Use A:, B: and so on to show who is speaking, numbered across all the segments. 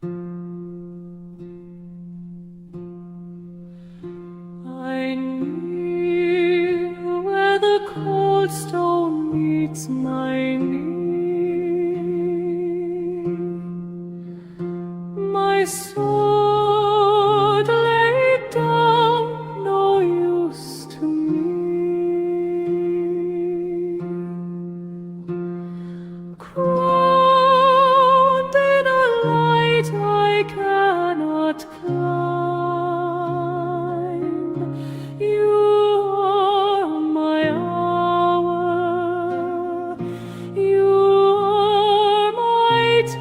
A: I kneel where the cold stone meets my knee. My sword laid down, no use to me. Crowned in a light I cannot climb, you are my hour, you are my time.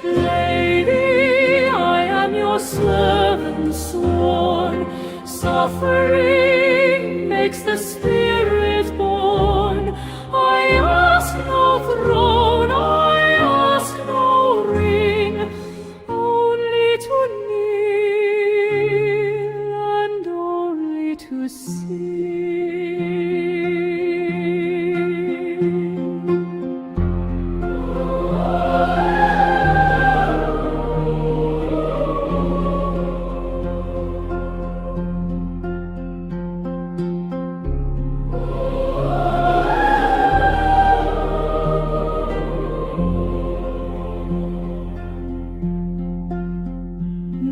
A: Lady, I am your servant sworn, suffering makes the spirit born. I ask no throne, I ask no ring, only to kneel and only to sing.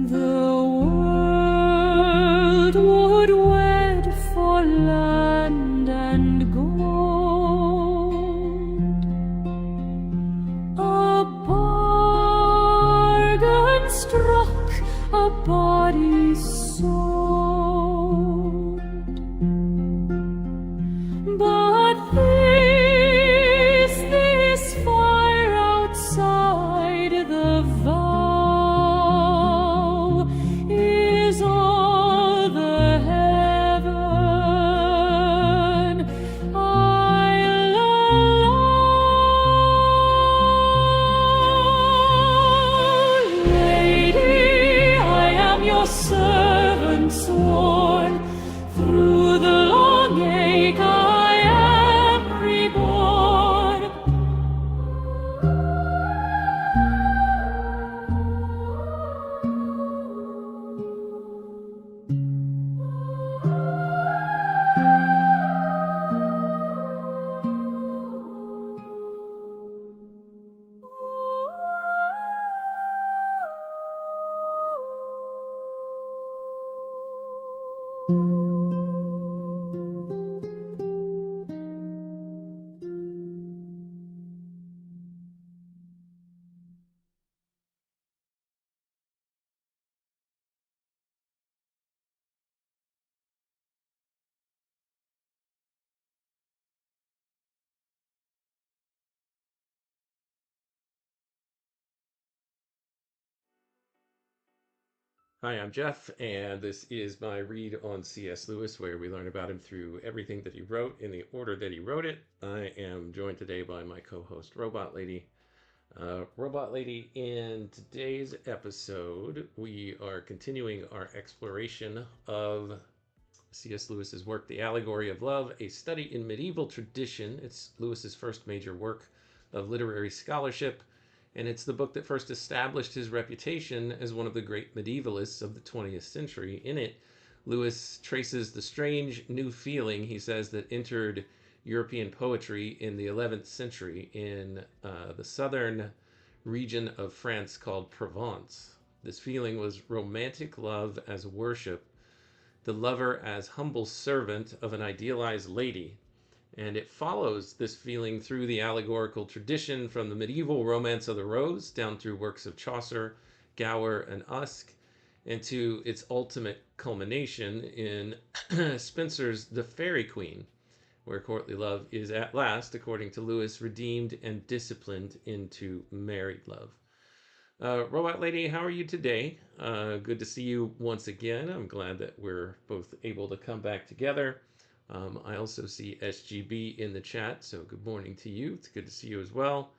A: The world would wed for land and gold, a bargain struck, a body sold. But this fire outside the vow is all the heaven I'll allow. Lady, I am your servant sworn, through the long ache I am reborn.
B: Hi, I'm Jeff, and this is my read on C.S. Lewis, where we learn about him through everything that he wrote in the order that he wrote it. I am joined today by my co-host, Robot Lady. Robot Lady, in today's episode, we are continuing our exploration of C.S. Lewis's work, The Allegory of Love, a study in medieval tradition. It's Lewis's first major work of literary scholarship, and it's the book that first established his reputation as one of the great medievalists of the 20th century. In it, Lewis traces the strange new feeling, he says, that entered European poetry in the 11th century in the southern region of France called Provence. This feeling was romantic love as worship, the lover as humble servant of an idealized lady. And it follows this feeling through the allegorical tradition from the medieval Romance of the Rose down through works of Chaucer, Gower, and Usk, and to its ultimate culmination in Spenser's The Faerie Queene, where courtly love is at last, according to Lewis, redeemed and disciplined into married love. Robot Lady, how are you today? Good to see you once again. I'm glad that we're both able to come back together. I also see SGB in the chat, so good morning to you. It's good to see you as well.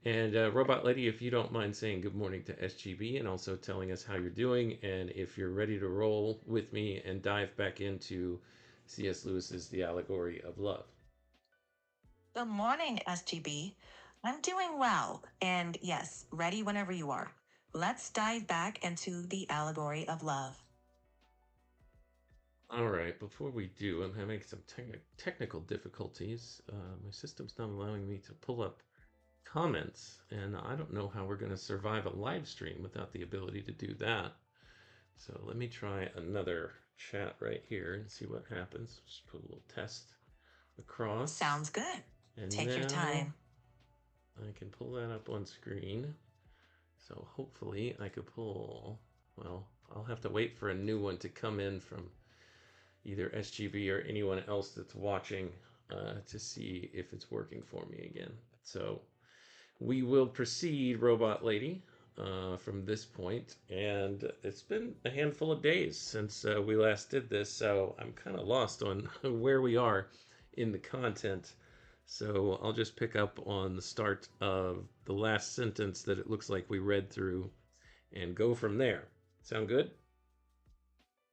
B: And Robot Lady, if you don't mind saying good morning to SGB and also telling us how you're doing, and if you're ready to roll with me and dive back into C.S. Lewis's The Allegory of Love.
C: Good morning, SGB. I'm doing well, and yes, ready whenever you are. Let's dive back into the allegory of love.
B: All right, before we do, I'm having some technical difficulties. My system's not allowing me to pull up comments, and I don't know how we're going to survive a live stream without the ability to do that. So let me try another chat right here and see what happens. Just put a little test across.
C: Sounds good.
B: And
C: Take your
B: now
C: time.
B: I can pull that up on screen. So hopefully I could pull, well, I'll have to wait for a new one to come in from either SGB or anyone else that's watching to see if it's working for me again. So we will proceed, Robot Lady, from this point. And it's been a handful of days since we last did this, so I'm kind of lost on where we are in the content. So I'll just pick up on the start of the last sentence that it looks like we read through and go from there. Sound good?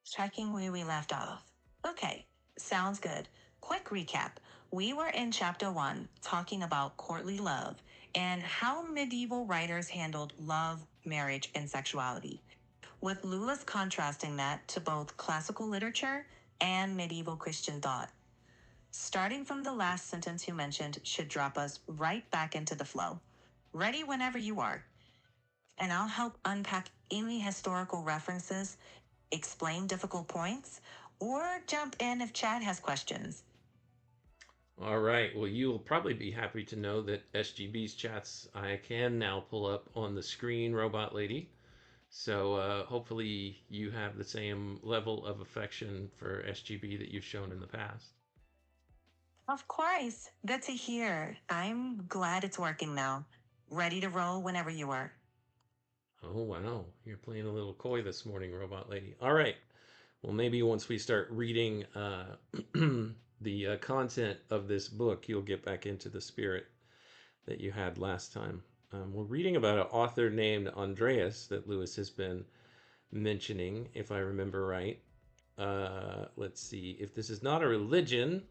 C: Checking where we left off. Okay, sounds good. Quick recap. We were in chapter 1 talking about courtly love and how medieval writers handled love, marriage, and sexuality, with Lewis contrasting that to both classical literature and medieval Christian thought. Starting from the last sentence you mentioned should drop us right back into the flow. Ready whenever you are. And I'll help unpack any historical references, explain difficult points, or jump in if Chad has questions.
B: All right. Well, you'll probably be happy to know that SGB's chats I can now pull up on the screen, Robot Lady. So hopefully you have the same level of affection for SGB that you've shown in the past.
C: Of course. Good to hear. I'm glad it's working now. Ready to roll whenever you are.
B: Oh, wow. You're playing a little coy this morning, Robot Lady. All right. Well, maybe once we start reading the content of this book, you'll get back into the spirit that you had last time. We're reading about an author named Andreas that Lewis has been mentioning, if I remember right. Let's see. If this is not a religion,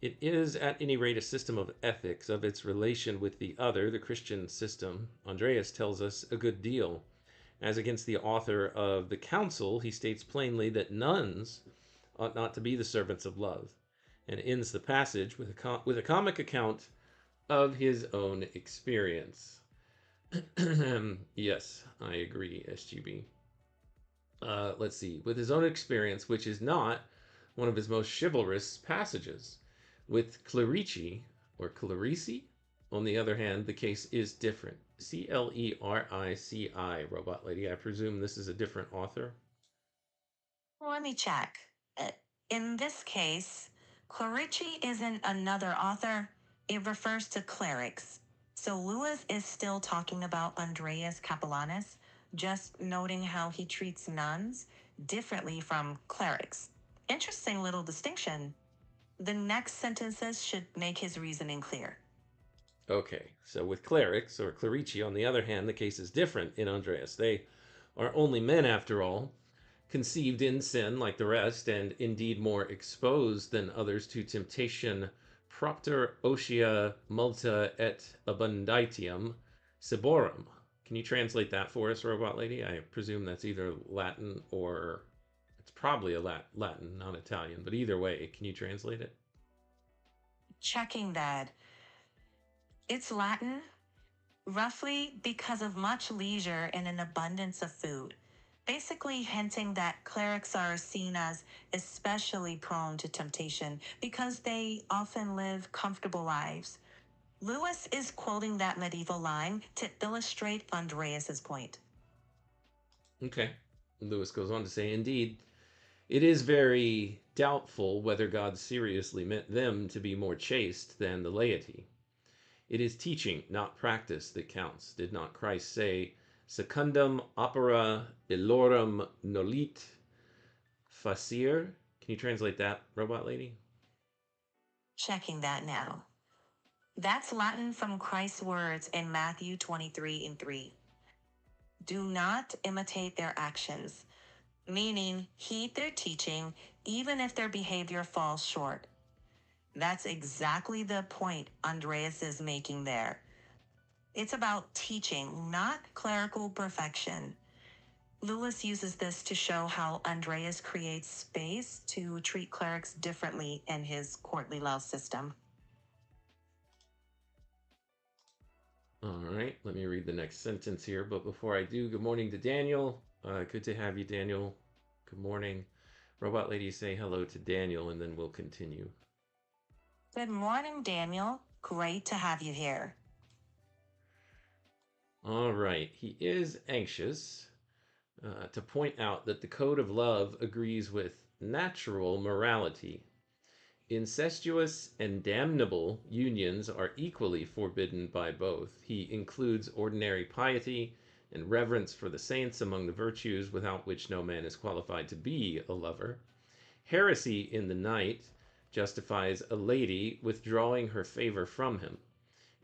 B: it is at any rate a system of ethics of its relation with the other, the Christian system. Andreas tells us a good deal. As against the author of the Council, he states plainly that nuns ought not to be the servants of love, and ends the passage with a comic account of his own experience. Yes, I agree, SGB. Let's see. With his own experience, which is not one of his most chivalrous passages. With Clerici, or Clerici, on the other hand, the case is different. Clerici, Robot Lady. I presume this is a different author.
C: Let me check. In this case, clerici isn't another author. It refers to clerics. So Lewis is still talking about Andreas Capellanus, just noting how he treats nuns differently from clerics. Interesting little distinction. The next sentences should make his reasoning clear.
B: Okay, so with clerics, or clerici, on the other hand, the case is different in Andreas. They are only men, after all, conceived in sin like the rest, and indeed more exposed than others to temptation propter otia multa et abunditium ciborum. Can you translate that for us, Robot Lady? I presume that's either Latin or it's probably a Latin, not Italian, but either way, can you translate it?
C: Checking that. It's Latin, roughly because of much leisure and an abundance of food, basically hinting that clerics are seen as especially prone to temptation because they often live comfortable lives. Lewis is quoting that medieval line to illustrate Andreas's point.
B: Okay. Lewis goes on to say, indeed, it is very doubtful whether God seriously meant them to be more chaste than the laity. It is teaching, not practice, that counts. Did not Christ say, secundum opera illorum nolit facere? Can you translate that, Robot Lady?
C: Checking that now. That's Latin from Christ's words in Matthew 23:3. Do not imitate their actions, meaning heed their teaching even if their behavior falls short. That's exactly the point Andreas is making there. It's about teaching, not clerical perfection. Lewis uses this to show how Andreas creates space to treat clerics differently in his courtly love system.
B: All right, let me read the next sentence here. But before I do, good morning to Daniel. Good to have you, Daniel. Good morning. Robot lady, say hello to Daniel, and then we'll continue.
C: Good morning, Daniel. Great to have you here.
B: All right, he is anxious to point out that the code of love agrees with natural morality. Incestuous and damnable unions are equally forbidden by both. He includes ordinary piety and reverence for the saints among the virtues without which no man is qualified to be a lover. Heresy in the knight justifies a lady withdrawing her favor from him.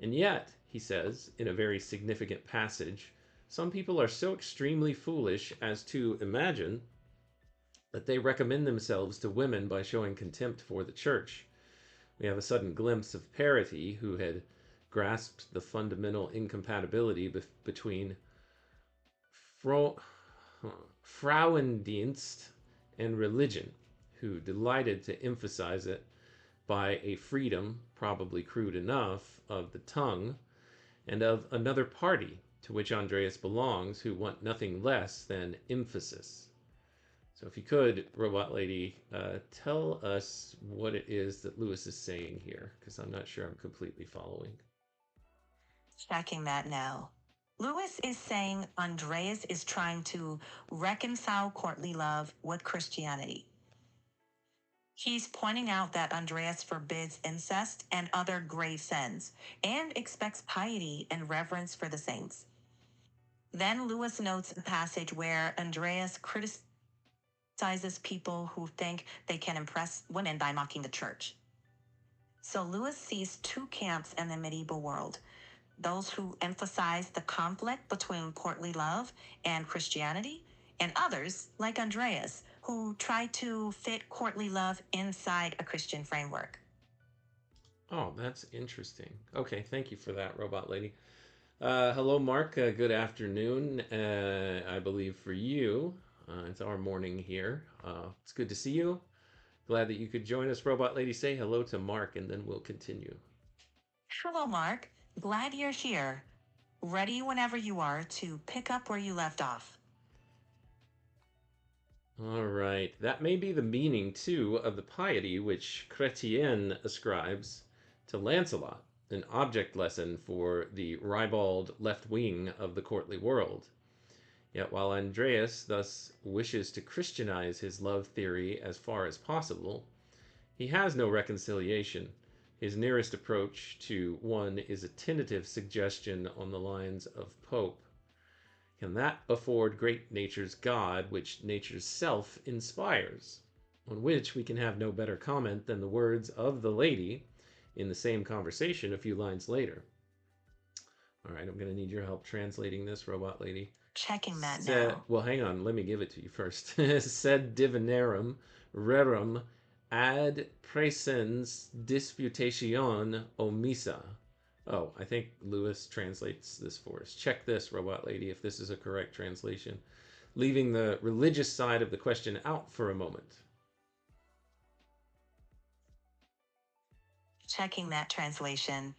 B: And yet, he says, in a very significant passage, some people are so extremely foolish as to imagine that they recommend themselves to women by showing contempt for the church. We have a sudden glimpse of Parity, who had grasped the fundamental incompatibility between Frauendienst and religion, who delighted to emphasize it by a freedom, probably crude enough, of the tongue, and of another party to which Andreas belongs, who want nothing less than emphasis. So if you could, Robot Lady, tell us what it is that Lewis is saying here, because I'm not sure I'm completely following.
C: Checking that now. Lewis is saying Andreas is trying to reconcile courtly love with Christianity. He's pointing out that Andreas forbids incest and other grave sins and expects piety and reverence for the saints. Then Lewis notes a passage where Andreas criticizes people who think they can impress women by mocking the church. So Lewis sees two camps in the medieval world: those who emphasize the conflict between courtly love and Christianity, and others, like Andreas, who try to fit courtly love inside a Christian framework.
B: Oh, that's interesting. Okay, thank you for that, Robot Lady. Hello, Mark. Good afternoon. I believe for you, it's our morning here. It's good to see you. Glad that you could join us, Robot Lady. Say hello to Mark, and then we'll continue.
C: Hello, Mark. Glad you're here. Ready whenever you are to pick up where you left off.
B: All right. That may be the meaning, too, of the piety which Chrétien ascribes to Lancelot, an object lesson for the ribald left wing of the courtly world. Yet while Andreas thus wishes to Christianize his love theory as far as possible, he has no reconciliation. His nearest approach to one is a tentative suggestion on the lines of Pope. Can that afford great nature's God, which nature's self inspires? On which we can have no better comment than the words of the lady in the same conversation a few lines later. All right, I'm going to need your help translating this, Robot Lady.
C: Checking that now.
B: Well, hang on. Let me give it to you first. Sed divinarum rerum ad praesens disputation omissa. Oh, I think Lewis translates this for us. Check this, Robot Lady, if this is a correct translation. Leaving the religious side of the question out for a moment.
C: Checking that translation.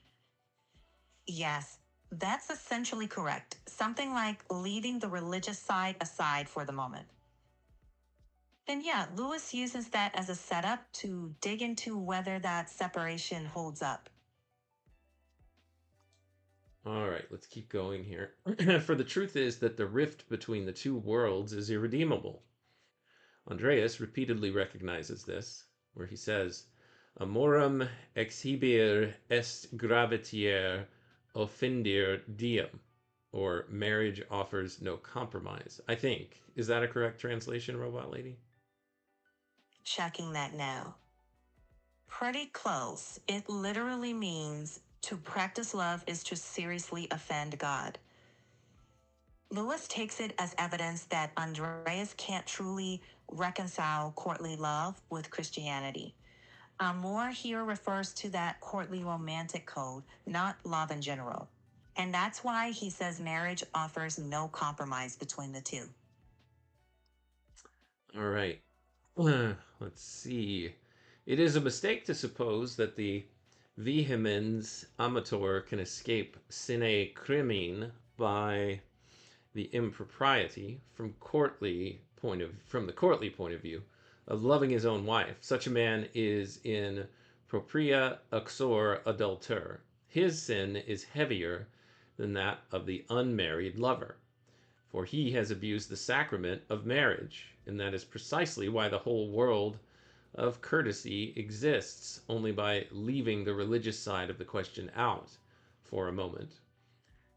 C: Yes, that's essentially correct. Something like leaving the religious side aside for the moment. Then yeah, Lewis uses that as a setup to dig into whether that separation holds up.
B: All right, let's keep going here. For the truth is that the rift between the two worlds is irredeemable. Andreas repeatedly recognizes this, where he says, Amorum exhibere est gravitier offendir diem, or marriage offers no compromise. I think. Is that a correct translation, Robot Lady?
C: Checking that now. Pretty close. It literally means to practice love is to seriously offend God. Lewis takes it as evidence that Andreas can't truly reconcile courtly love with Christianity. Amor here refers to that courtly romantic code, not love in general. And that's why he says marriage offers no compromise between the two.
B: All right. Let's see. It is a mistake to suppose that the vehemens amator can escape sine crimine by the impropriety from the courtly point of view of loving his own wife. Such a man is in propria uxor adulter. His sin is heavier than that of the unmarried lover, for he has abused the sacrament of marriage, and that is precisely why the whole world of courtesy exists, only by leaving the religious side of the question out for a moment.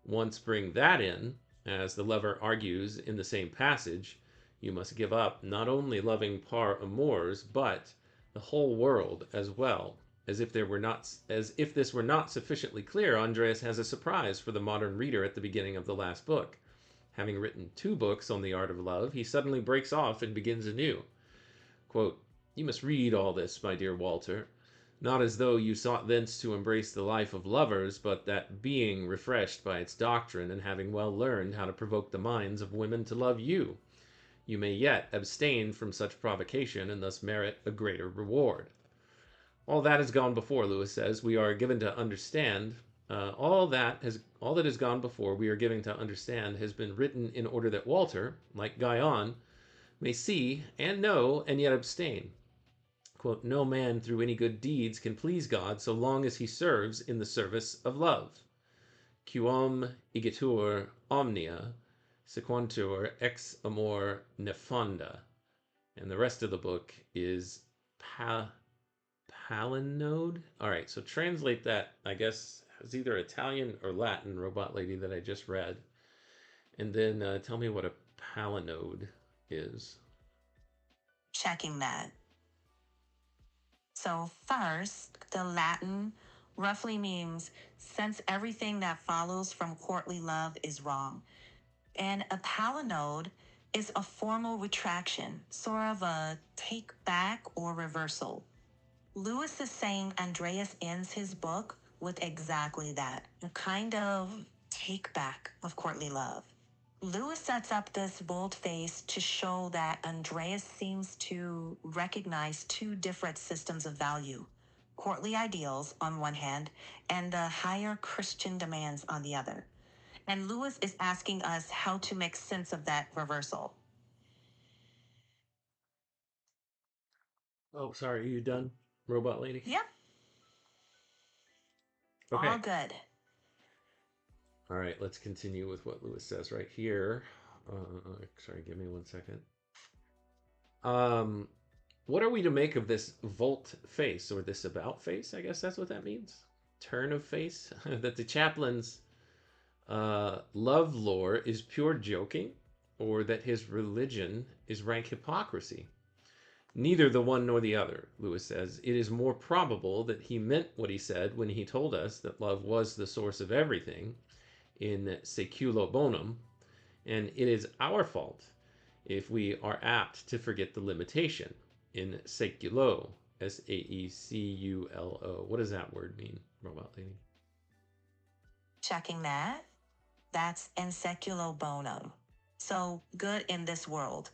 B: Once bring that in, as the lover argues in the same passage, you must give up not only loving par amours, but the whole world as well. As if this were not sufficiently clear, Andreas has a surprise for the modern reader at the beginning of the last book. Having written 2 books on the art of love, he suddenly breaks off and begins anew. Quote, "You must read all this, my dear Walter, not as though you sought thence to embrace the life of lovers, but that being refreshed by its doctrine, and having well learned how to provoke the minds of women to love you, you may yet abstain from such provocation, and thus merit a greater reward." All that has gone before, Lewis says. We are given to understand all that has gone before. We are given to understand has been written in order that Walter, like Guyon, may see and know and yet abstain. Quote, "No man through any good deeds can please God so long as he serves in the service of love. Quum igitur omnia, sequuntur ex amor nefanda." And the rest of the book is palinode. All right, so translate that, I guess, as either Italian or Latin, robot lady, that I just read. And then tell me what a palinode is.
C: Checking that. So, first, the Latin roughly means since everything that follows from courtly love is wrong. And a palinode is a formal retraction, sort of a take back or reversal. Lewis is saying Andreas ends his book with exactly that, a kind of take back of courtly love. Lewis sets up this bold face to show that Andreas seems to recognize 2 different systems of value: courtly ideals on one hand, and the higher Christian demands on the other. And Lewis is asking us how to make sense of that reversal.
B: Oh, sorry, are you done, robot lady?
C: Yep.
B: Okay.
C: All good.
B: All right, let's continue with what Lewis says right here. Sorry, give me 1 second. What are we to make of this volte face, or this about face? I guess that's what that means. Turn of face? That the chaplain's love lore is pure joking, or that his religion is rank hypocrisy? Neither the one nor the other, Lewis says. It is more probable that he meant what he said when he told us that love was the source of everything in seculo bonum, and it is our fault if we are apt to forget the limitation in seculo, Saeculo. What does that word mean, robot lady?
C: Checking that. That's in seculo bonum. So, good in this world.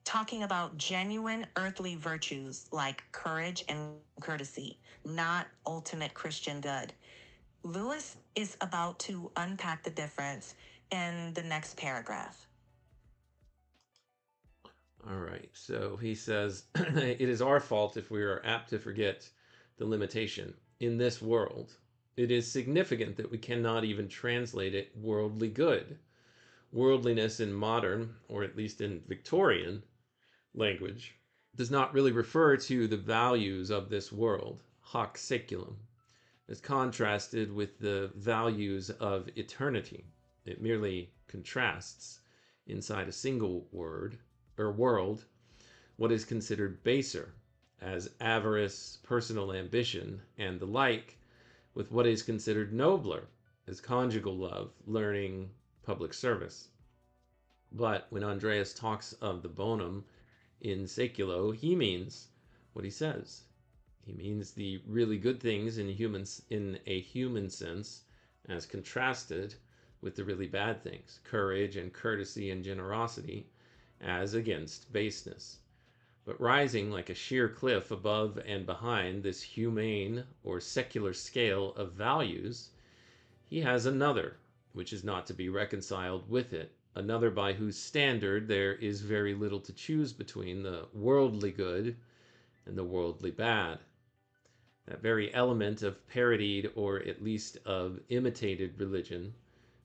C: Talking about genuine earthly virtues like courage and courtesy, not ultimate Christian good. Lewis is about to unpack the difference in the next paragraph.
B: All right, so he says, it is our fault if we are apt to forget the limitation in this world. It is significant that we cannot even translate it worldly good. Worldliness in modern, or at least in Victorian, language does not really refer to the values of this world, hoc seculum, as contrasted with the values of eternity. It merely contrasts inside a single word or world what is considered baser, as avarice, personal ambition, and the like, with what is considered nobler, as conjugal love, learning, public service. But when Andreas talks of the bonum in seculo, he means what he says. He means the really good things in a human sense, as contrasted with the really bad things, courage and courtesy and generosity, as against baseness. But rising like a sheer cliff above and behind this humane or secular scale of values, he has another, which is not to be reconciled with it, another by whose standard there is very little to choose between the worldly good and the worldly bad. That very element of parodied or at least of imitated religion,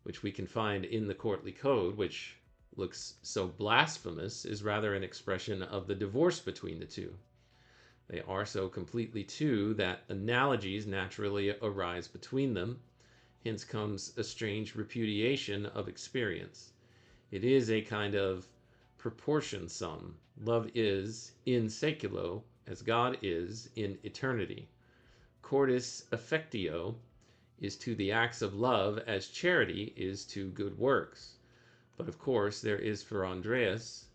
B: which we can find in the courtly code, which looks so blasphemous, is rather an expression of the divorce between the two. They are so completely two that analogies naturally arise between them. Hence comes a strange repudiation of experience. It is a kind of proportion sum. Love is in seculo as God is in eternity. Cordis affectio is to the acts of love as charity is to good works. But of course, there is for Andreas,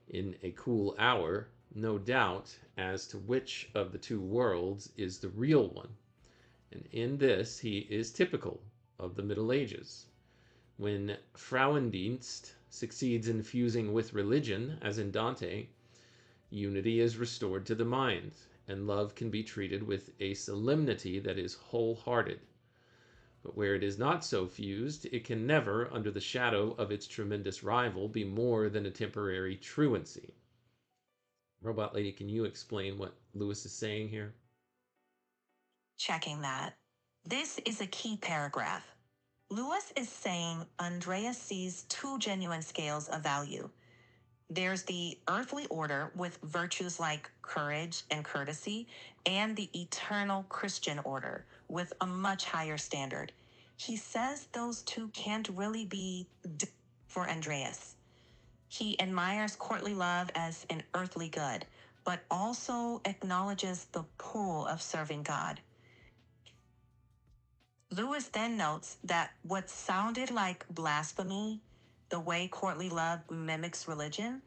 B: in a cool hour, no doubt as to which of the two worlds is the real one. And in this, he is typical of the Middle Ages. When Frauendienst succeeds in fusing with religion, as in Dante, unity is restored to the mind, and love can be treated with a solemnity that is wholehearted. But where it is not so fused, it can never, under the shadow of its tremendous rival, be more than a temporary truancy. Robot Lady, can you explain what Lewis is saying here?
C: Checking that. This is a key paragraph. Lewis is saying Andreas sees two genuine scales of value. There's the earthly order with virtues like courage and courtesy, and the eternal Christian order with a much higher standard. He says those two can't really be for Andreas. He admires courtly love as an earthly good, but also acknowledges the pull of serving God. Lewis then notes that what sounded like blasphemy, the way courtly love mimics religion,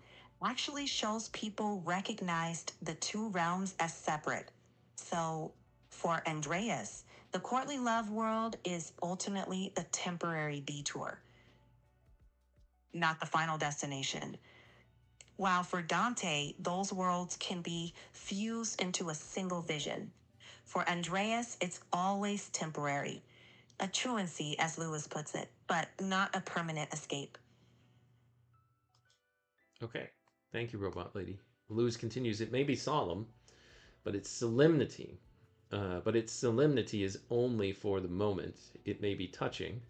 C: actually shows people recognized the two realms as separate. So, for Andreas, the courtly love world is ultimately a temporary detour, not the final destination. While for Dante, those worlds can be fused into a single vision. For Andreas, it's always temporary. A truancy, as Lewis puts it, but not a permanent escape.
B: Okay, thank you, Robot Lady. Lewis continues, it may be solemn, but its solemnity is only for the moment. It may be touching,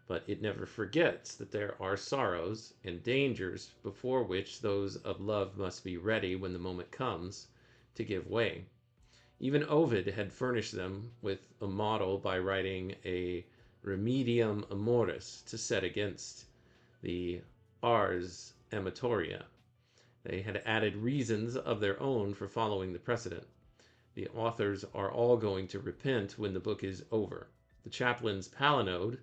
B: but it never forgets that there are sorrows and dangers before which those of love must be ready when the moment comes to give way. Even Ovid had furnished them with a model by writing a remedium amoris to set against the ars amatoria. They had added reasons of their own for following the precedent. The authors are all going to repent when the book is over. The chaplain's palinode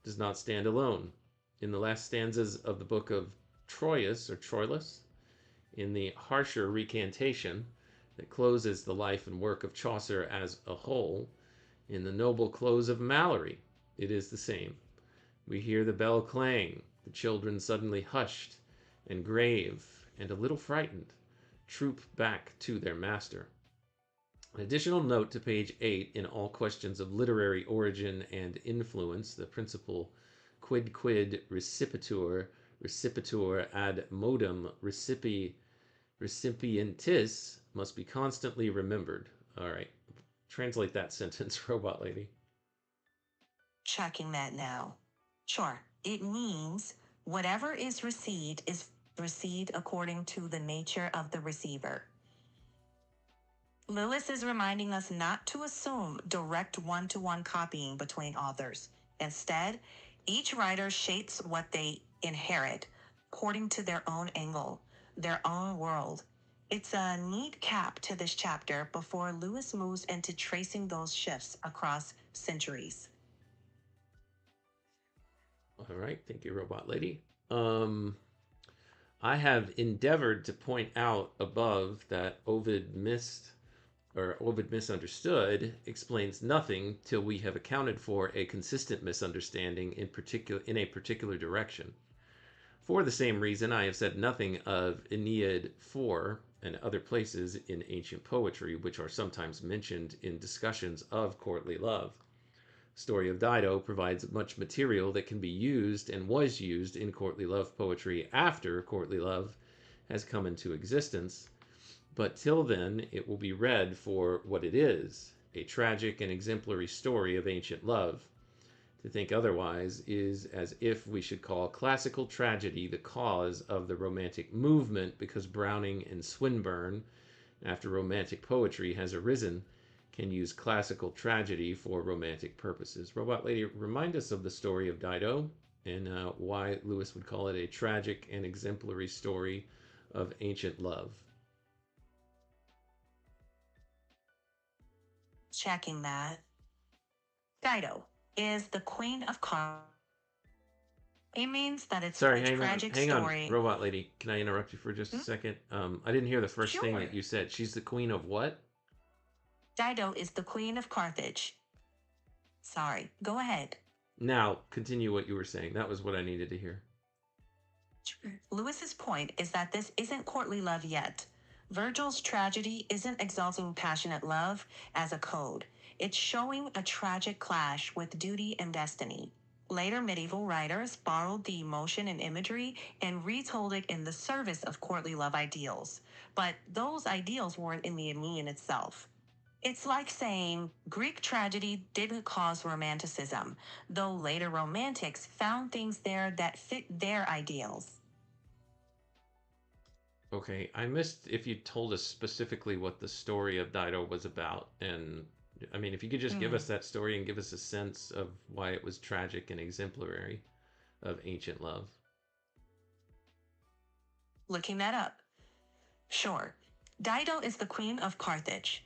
B: does not stand alone. In the last stanzas of the book of Troilus, or Troilus, in the harsher recantation that closes the life and work of Chaucer as a whole, in the noble close of Malory, it is the same. We hear the bell clang, the children suddenly hushed and grave and a little frightened, troop back to their master. An additional note to page 8 in all questions of literary origin and influence, the principle quid recipitur ad modum recipientis must be constantly remembered. All right, translate that sentence, Robot Lady.
C: Checking that now. Sure, it means whatever is received according to the nature of the receiver. Lewis is reminding us not to assume direct one-to-one copying between authors. Instead, each writer shapes what they inherit according to their own angle, their own world. It's a neat cap to this chapter before Lewis moves into tracing those shifts across centuries.
B: All right, thank you, Robot Lady. I have endeavored to point out above that Ovid missed or Ovid misunderstood, explains nothing till we have accounted for a consistent misunderstanding in a particular direction. For the same reason, I have said nothing of Aeneid 4 and other places in ancient poetry, which are sometimes mentioned in discussions of courtly love. Story of Dido provides much material that can be used and was used in courtly love poetry after courtly love has come into existence, but till then it will be read for what it is, a tragic and exemplary story of ancient love. To think otherwise is as if we should call classical tragedy the cause of the romantic movement, because Browning and Swinburne, after romantic poetry has arisen, can use classical tragedy for romantic purposes. Robot Lady, remind us of the story of Dido and why Lewis would call it a tragic and exemplary story of ancient love.
C: Checking that. Dido is the queen of Carthage. It means that it's
B: Sorry,
C: a tragic
B: hang
C: story.
B: on, Robot Lady. Can I interrupt you for just a second? I didn't hear the first thing that you said. She's the queen of what?
C: Dido is the queen of Carthage. Sorry, go ahead.
B: Now, continue what you were saying. That was what I needed to hear.
C: Lewis's point is that this isn't courtly love yet. Virgil's tragedy isn't exalting passionate love as a code. It's showing a tragic clash with duty and destiny. Later medieval writers borrowed the emotion and imagery and retold it in the service of courtly love ideals. But those ideals weren't in the Aeneid itself. It's like saying Greek tragedy didn't cause romanticism, though later romantics found things there that fit their ideals.
B: Okay, I missed if you told us specifically what the story of Dido was about. And I mean, if you could just give us that story and give us a sense of why it was tragic and exemplary of ancient love.
C: Looking that up. Sure. Dido is the queen of Carthage.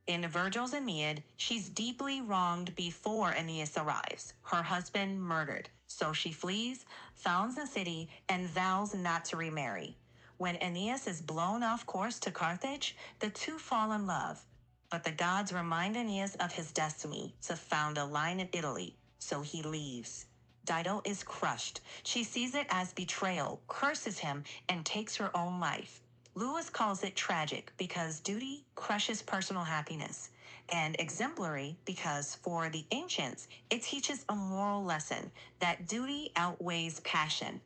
C: In Virgil's Aeneid, she's deeply wronged before Aeneas arrives, her husband murdered. So she flees, founds a city, and vows not to remarry. When Aeneas is blown off course to Carthage, the two fall in love. But the gods remind Aeneas of his destiny to found a line in Italy, so he leaves. Dido is crushed. She sees it as betrayal, curses him, and takes her own life. Lewis calls it tragic because duty crushes personal happiness, and exemplary because, for the ancients, it teaches a moral lesson that duty outweighs passion.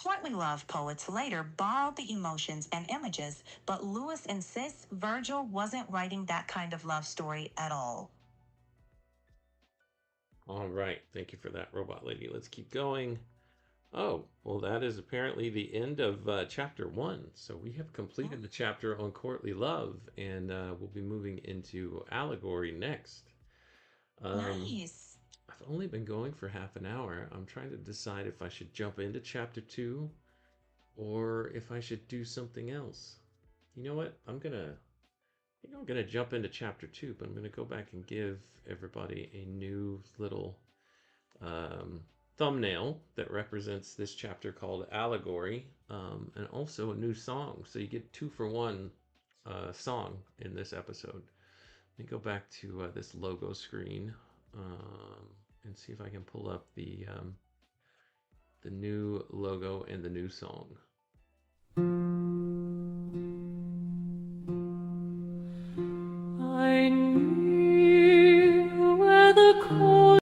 C: Courtly love poets later borrowed the emotions and images, but Lewis insists Virgil wasn't writing that kind of love story at all.
B: All right, thank you for that, Robot Lady. Let's keep going. Oh, well, that is apparently the end of chapter 1. So we have completed the chapter on courtly love, and we'll be moving into allegory next.
C: Nice.
B: I've only been going for half an hour. I'm trying to decide if I should jump into chapter 2 or if I should do something else. You know what? I'm gonna jump into chapter 2, but I'm gonna go back and give everybody a new little thumbnail that represents this chapter called Allegory, and also a new song. So you get 2-for-1 song in this episode. Let me go back to this logo screen and see if I can pull up the new logo and the new song.
A: I knew where the cold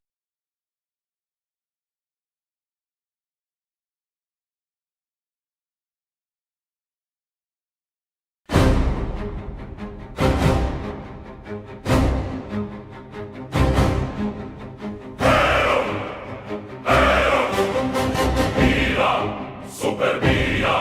D: Super via!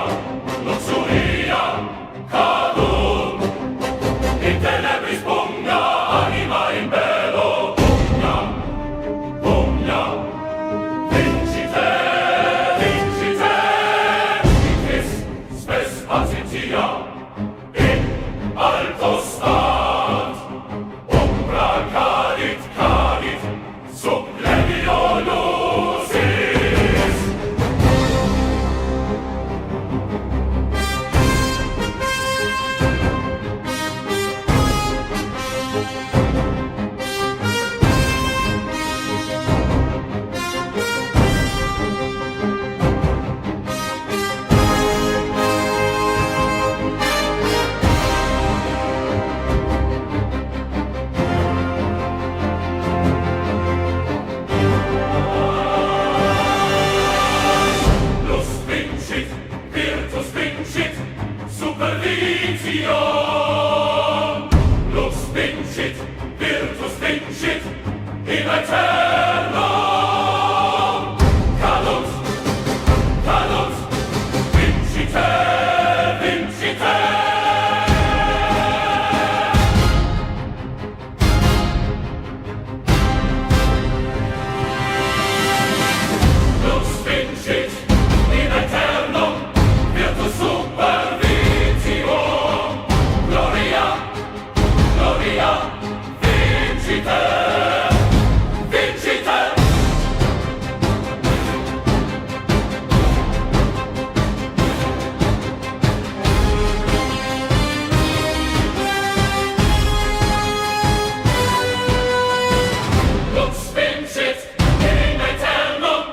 D: supervision. Lux vincit, virtus vincit, in aeternum. Calut, calut, vincite, vincite. Lux vincit, in aeternum, virtus supervision. Gloria, gloria, vincite, vincite. Lux vincit, in aeternum,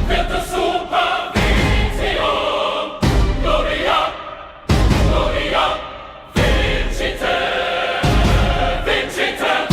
D: virtus supervision. Gloria, gloria, vincite, vincite. Vincite.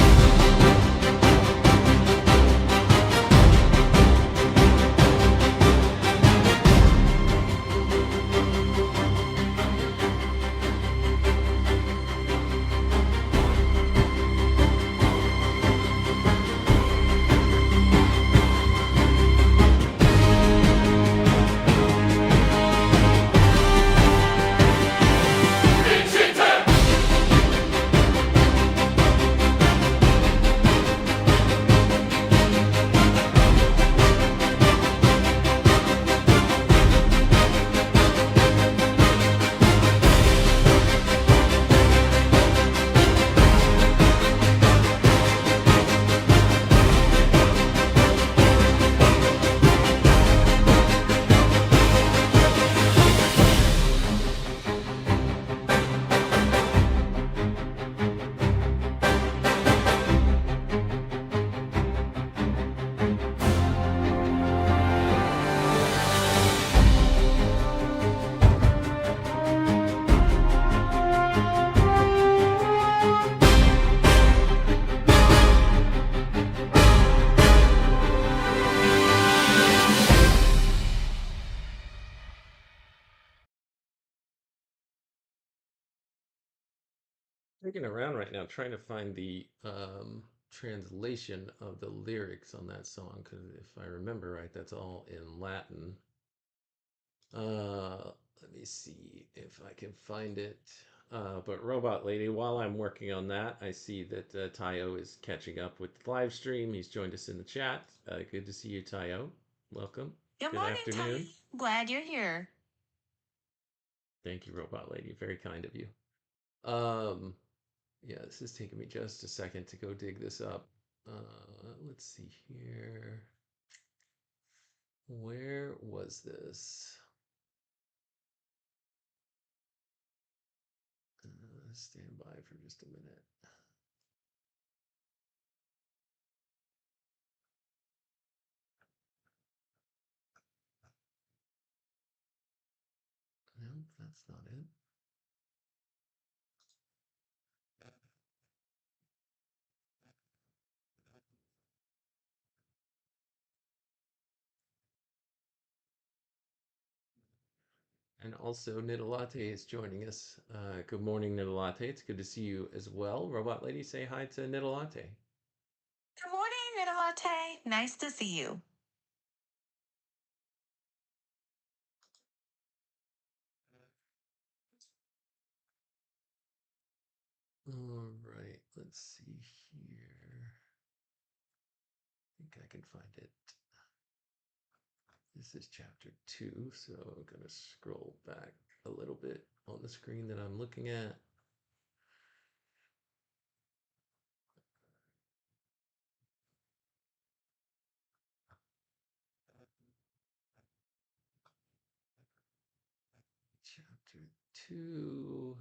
B: Digging around right now trying to find the translation of the lyrics on that song, because if I remember right, that's all in Latin. Let me see if I can find it. But Robot Lady, while I'm working on that, I see that Tayo is catching up with the live stream. He's joined us in the chat. Good to see you, Tayo. Welcome.
C: Good
B: Good
C: morning,
B: afternoon.
C: Tommy. Glad you're here.
B: Thank you, Robot Lady. Very kind of you. Yeah, this is taking me just a second to go dig this up. Let's see here. Where was this? Stand by for just a minute. No, that's not it. And also, Nidalate is joining us. Good morning, Nidalate. It's good to see you as well. Robot Lady, say hi to Nidalate.
C: Good morning, Nidalate. Nice to see you.
B: All right, let's see here. I think I can find it. This is chapter 2, so I'm going to scroll back a little bit on the screen that I'm looking at. Chapter 2.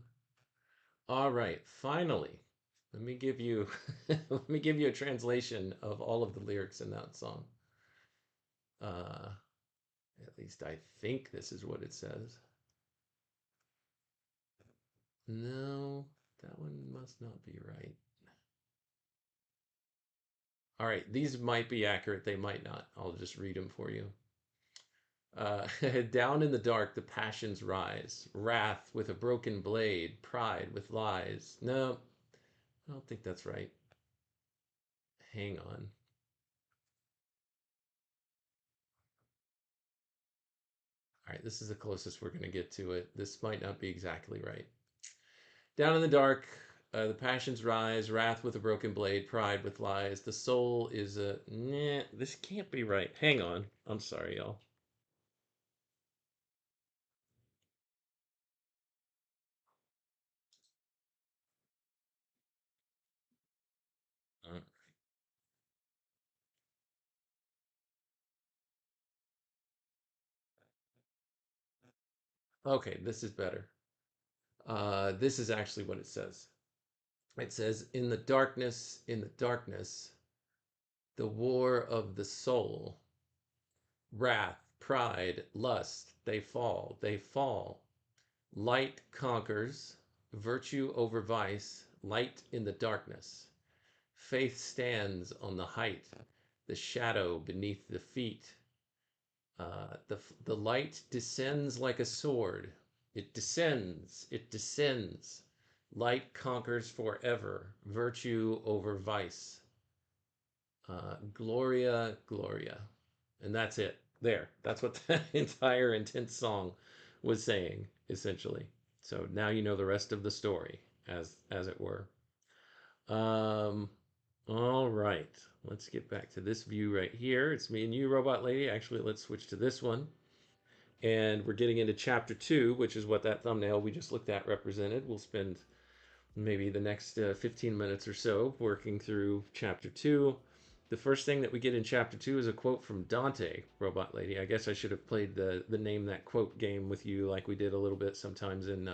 B: All right, finally. Let me give you let me give you a translation of all of the lyrics in that song. At least I think this is what it says. No, that one must not be right. All right, these might be accurate, they might not. I'll just read them for you. Down in the dark, the passions rise. Wrath with a broken blade, pride with lies. No, I don't think that's right. Hang on. All right, this is the closest we're going to get to it. This might not be exactly right. Down in the dark, the passions rise. Wrath with a broken blade, pride with lies. The soul is a. Nah, this can't be right. Hang on. I'm sorry, y'all. Uh, Okay, this is better. This is actually what it says. It says, in the darkness, the war of the soul, wrath, pride, lust, they fall, they fall. Light conquers, virtue over vice, light in the darkness. Faith stands on the height, the shadow beneath the feet. The light descends like a sword. It descends, it descends. Light conquers forever, virtue over vice. Gloria, Gloria. And that's it. There. That's what the entire intense song was saying, essentially. So now you know the rest of the story, as it were. Um, all right. Let's get back to this view right here. It's me and you, Robot Lady. Actually, let's switch to this one. And we're getting into chapter 2, which is what that thumbnail we just looked at represented. We'll spend maybe the next 15 minutes or so working through chapter 2. The first thing that we get in chapter 2 is a quote from Dante, Robot Lady. I guess I should have played the name that quote game with you like we did a little bit sometimes in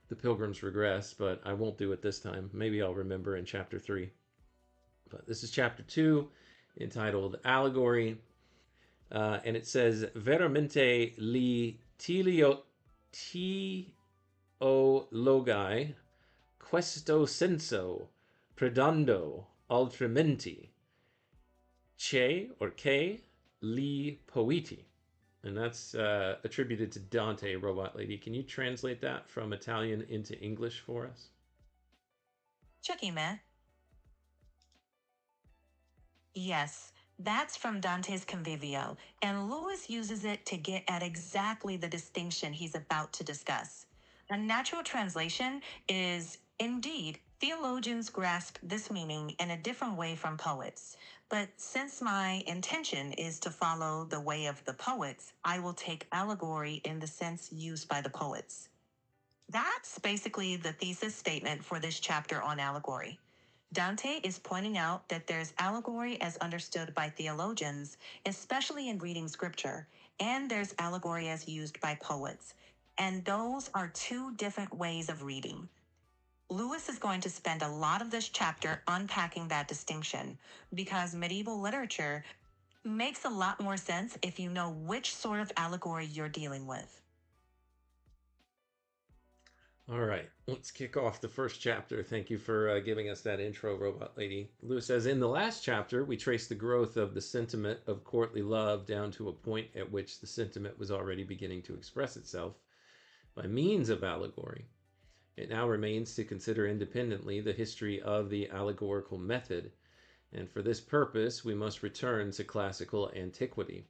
B: The Pilgrim's Regress, but I won't do it this time. Maybe I'll remember in chapter 3. But this is chapter 2, entitled Allegory. And it says, Veramente li teologai questo senso predando altrimenti che or che li poeti. And that's attributed to Dante, Robot Lady. Can you translate that from Italian into English for us?
C: Checking, man. Yes, that's from Dante's Convivio, and Lewis uses it to get at exactly the distinction he's about to discuss. A natural translation is, indeed, theologians grasp this meaning in a different way from poets. But since my intention is to follow the way of the poets, I will take allegory in the sense used by the poets. That's basically the thesis statement for this chapter on allegory. Dante is pointing out that there's allegory as understood by theologians, especially in reading scripture, and there's allegory as used by poets. And those are two different ways of reading. Lewis is going to spend a lot of this chapter unpacking that distinction, because medieval literature makes a lot more sense if you know which sort of allegory you're dealing with.
B: All right, let's kick off the first chapter. Thank you for giving us that intro, Robot Lady. Lewis says, in the last chapter, we trace the growth of the sentiment of courtly love down to a point at which the sentiment was already beginning to express itself by means of allegory. It now remains to consider independently the history of the allegorical method, and for this purpose we must return to classical antiquity.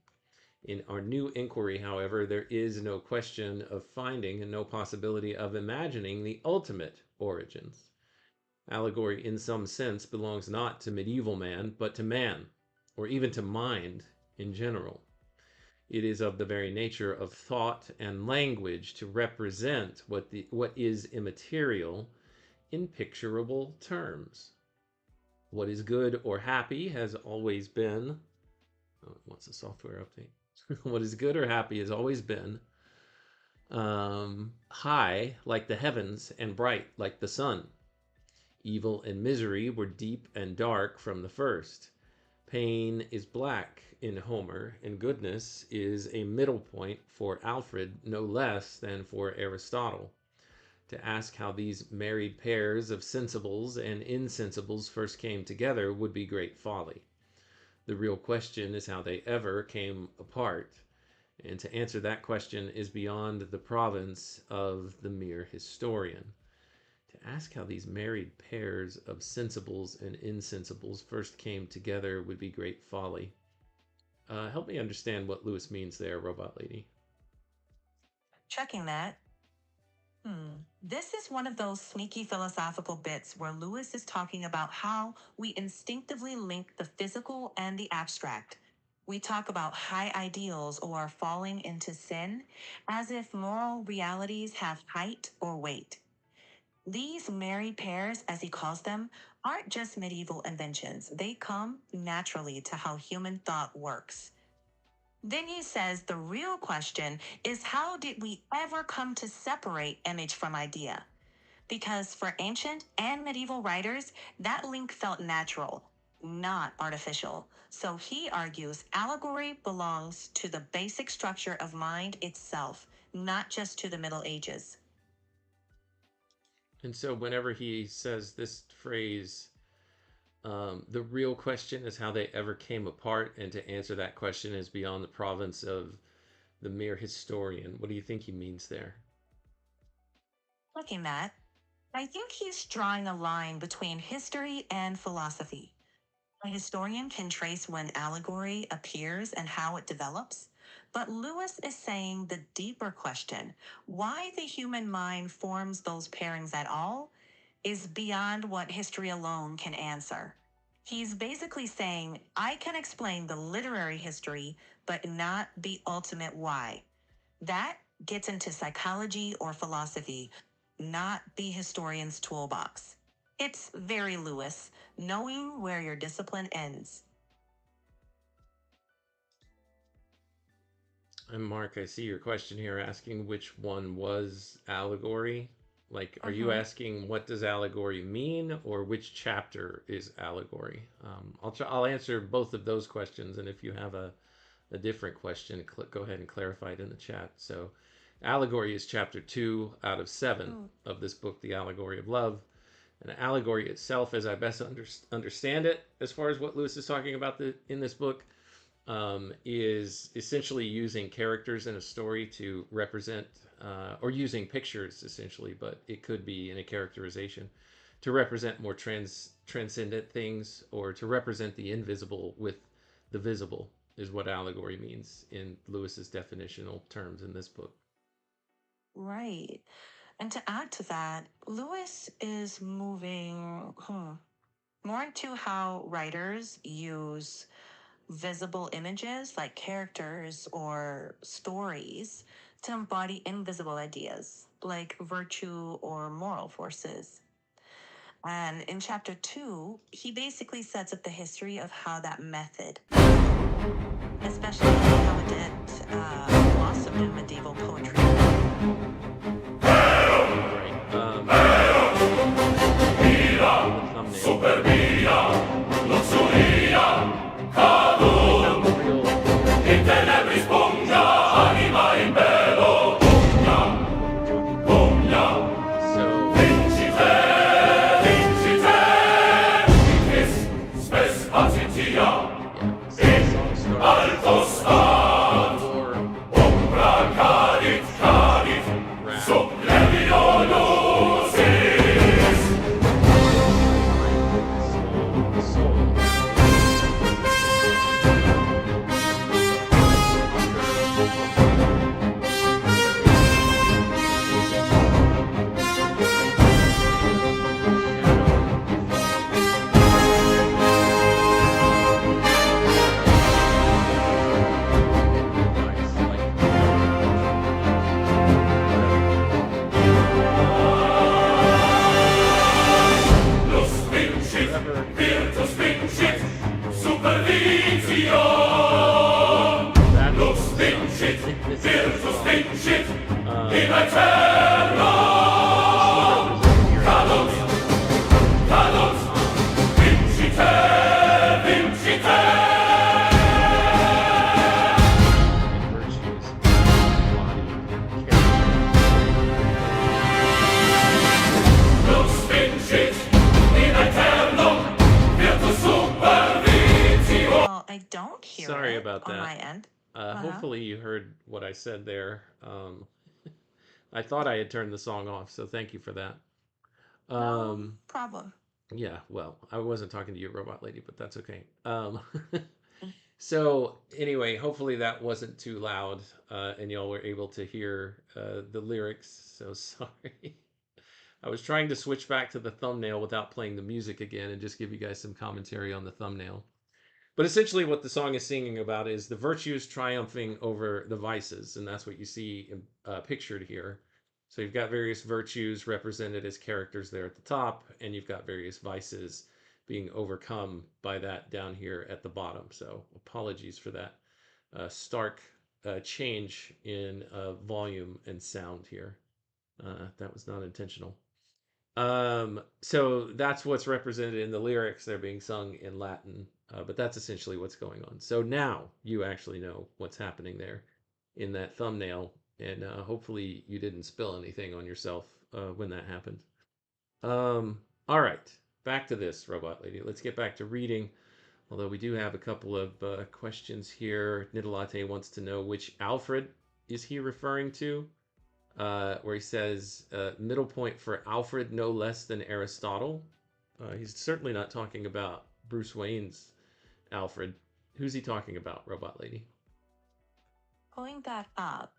B: In our new inquiry, however, there is no question of finding and no possibility of imagining the ultimate origins. Allegory, in some sense, belongs not to medieval man, but to man, or even to mind in general. It is of the very nature of thought and language to represent what is immaterial in picturable terms. What is good or happy has always been. Oh, it wants a software update. What is good or happy has always been high like the heavens and bright like the sun. Evil and misery were deep and dark from the first. Pain is black in Homer, and goodness is a middle point for Alfred no less than for Aristotle. To ask how these married pairs of sensibles and insensibles first came together would be great folly. The real question is how they ever came apart, And to answer that question is beyond the province of the mere historian. To ask how these married pairs of sensibles and insensibles first came together would be great folly. Help me understand what Lewis means there, Robot Lady.
C: Checking that. This is one of those sneaky philosophical bits where Lewis is talking about how we instinctively link the physical and the abstract. We talk about high ideals or falling into sin as if moral realities have height or weight. These married pairs, as he calls them, aren't just medieval inventions. They come naturally to how human thought works. Then he says the real question is, how did we ever come to separate image from idea? Because for ancient and medieval writers, that link felt natural, not artificial. So he argues allegory belongs to the basic structure of mind itself, not just to the Middle Ages.
B: And so whenever he says this phrase, the real question is how they ever came apart, and to answer that question is beyond the province of the mere historian. What do you think he means there?
C: Looking at, I think he's drawing a line between history and philosophy. A historian can trace when allegory appears and how it develops, but Lewis is saying the deeper question, why the human mind forms those pairings at all, is beyond what history alone can answer. He's basically saying, I can explain the literary history, but not the ultimate why. That gets into psychology or philosophy, not the historian's toolbox. It's very Lewis, knowing where your discipline ends.
B: And Mark, I see your question here asking which one was allegory. Like, are you asking what does allegory mean, or which chapter is allegory? I'll answer both of those questions, and if you have a different question, go ahead and clarify it in the chat. So, allegory is chapter 2 out of 7 of this book, The Allegory of Love. And allegory itself, as I best understand it, as far as what Lewis is talking about in this book, is essentially using characters in a story to represent, or using pictures essentially, but it could be in a characterization to represent more transcendent things, or to represent the invisible with the visible, is what allegory means in Lewis's definitional terms in this book.
C: Right. And to add to that, Lewis is moving more into how writers use visible images like characters or stories to embody invisible ideas like virtue or moral forces. And in chapter 2, he basically sets up the history of how that method, especially how it did blossom in medieval poetry.
D: Superbia, luxuria, cadum, in tenebris pugna, anima in bello, pugna, vincite, vincite, spes pacitia, in alto stat, umbra cadit, sub levio lucis. Virtus vincit in aeterno. Cadus, vincite, vincite. Lux vincit in aeternum, virtus supervitio.
C: Well, I don't hear
B: Sorry
C: it
B: about
C: on
B: that.
C: my end.
B: Hopefully you heard what I said there. I thought I had turned the song off, so thank you for that.
C: No problem.
B: Yeah, well, I wasn't talking to you, robot lady, but that's okay. So anyway, hopefully that wasn't too loud, and y'all were able to hear the lyrics. So sorry. I was trying to switch back to the thumbnail without playing the music again and just give you guys some commentary on the thumbnail. But essentially, what the song is singing about is the virtues triumphing over the vices, and that's what you see pictured here. So you've got various virtues represented as characters there at the top, and you've got various vices being overcome by that down here at the bottom. So apologies for that stark change in volume and sound here. That was not intentional. So that's what's represented in the lyrics. They're being sung in Latin, but that's essentially what's going on. So now you actually know what's happening there in that thumbnail, and hopefully you didn't spill anything on yourself when that happened. All right, back to this, robot lady. Let's get back to reading. Although we do have a couple of questions here. Nidalate wants to know which Alfred is he referring to? Where he says, middle point for Alfred no less than Aristotle. He's certainly not talking about Bruce Wayne's Alfred. Who's he talking about, robot lady?
C: Pulling that up,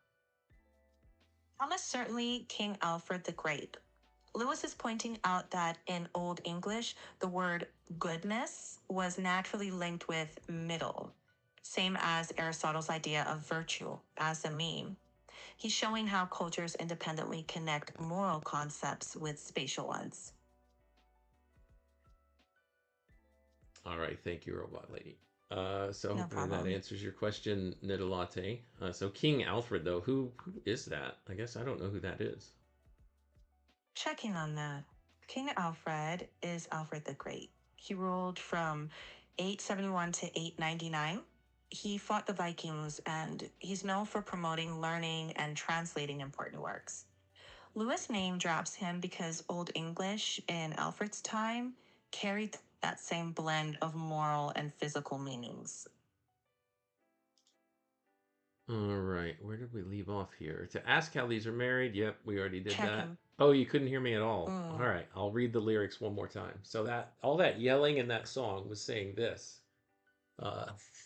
C: almost certainly King Alfred the Great. Lewis is pointing out that in Old English, the word goodness was naturally linked with middle, same as Aristotle's idea of virtue as a mean. He's showing how cultures independently connect moral concepts with spatial ones.
B: All right, thank you, robot lady. So
C: No
B: hopefully that
C: problem.
B: answers your question, Nidalate. So King Alfred, though, who is that? I guess I don't know who that is.
C: Checking on that, King Alfred is Alfred the Great. He ruled from 871 to 899. He fought the Vikings, and he's known for promoting learning and translating important works. Lewis name drops him because Old English in Alfred's time carried that same blend of moral and physical meanings.
B: All right, where did we leave off here? To ask how these are married. Yep, we already did that.
C: Checking.
B: Oh, you couldn't hear me at all.
C: Mm.
B: All right, I'll read the lyrics one more time. So that all that yelling in that song was saying this.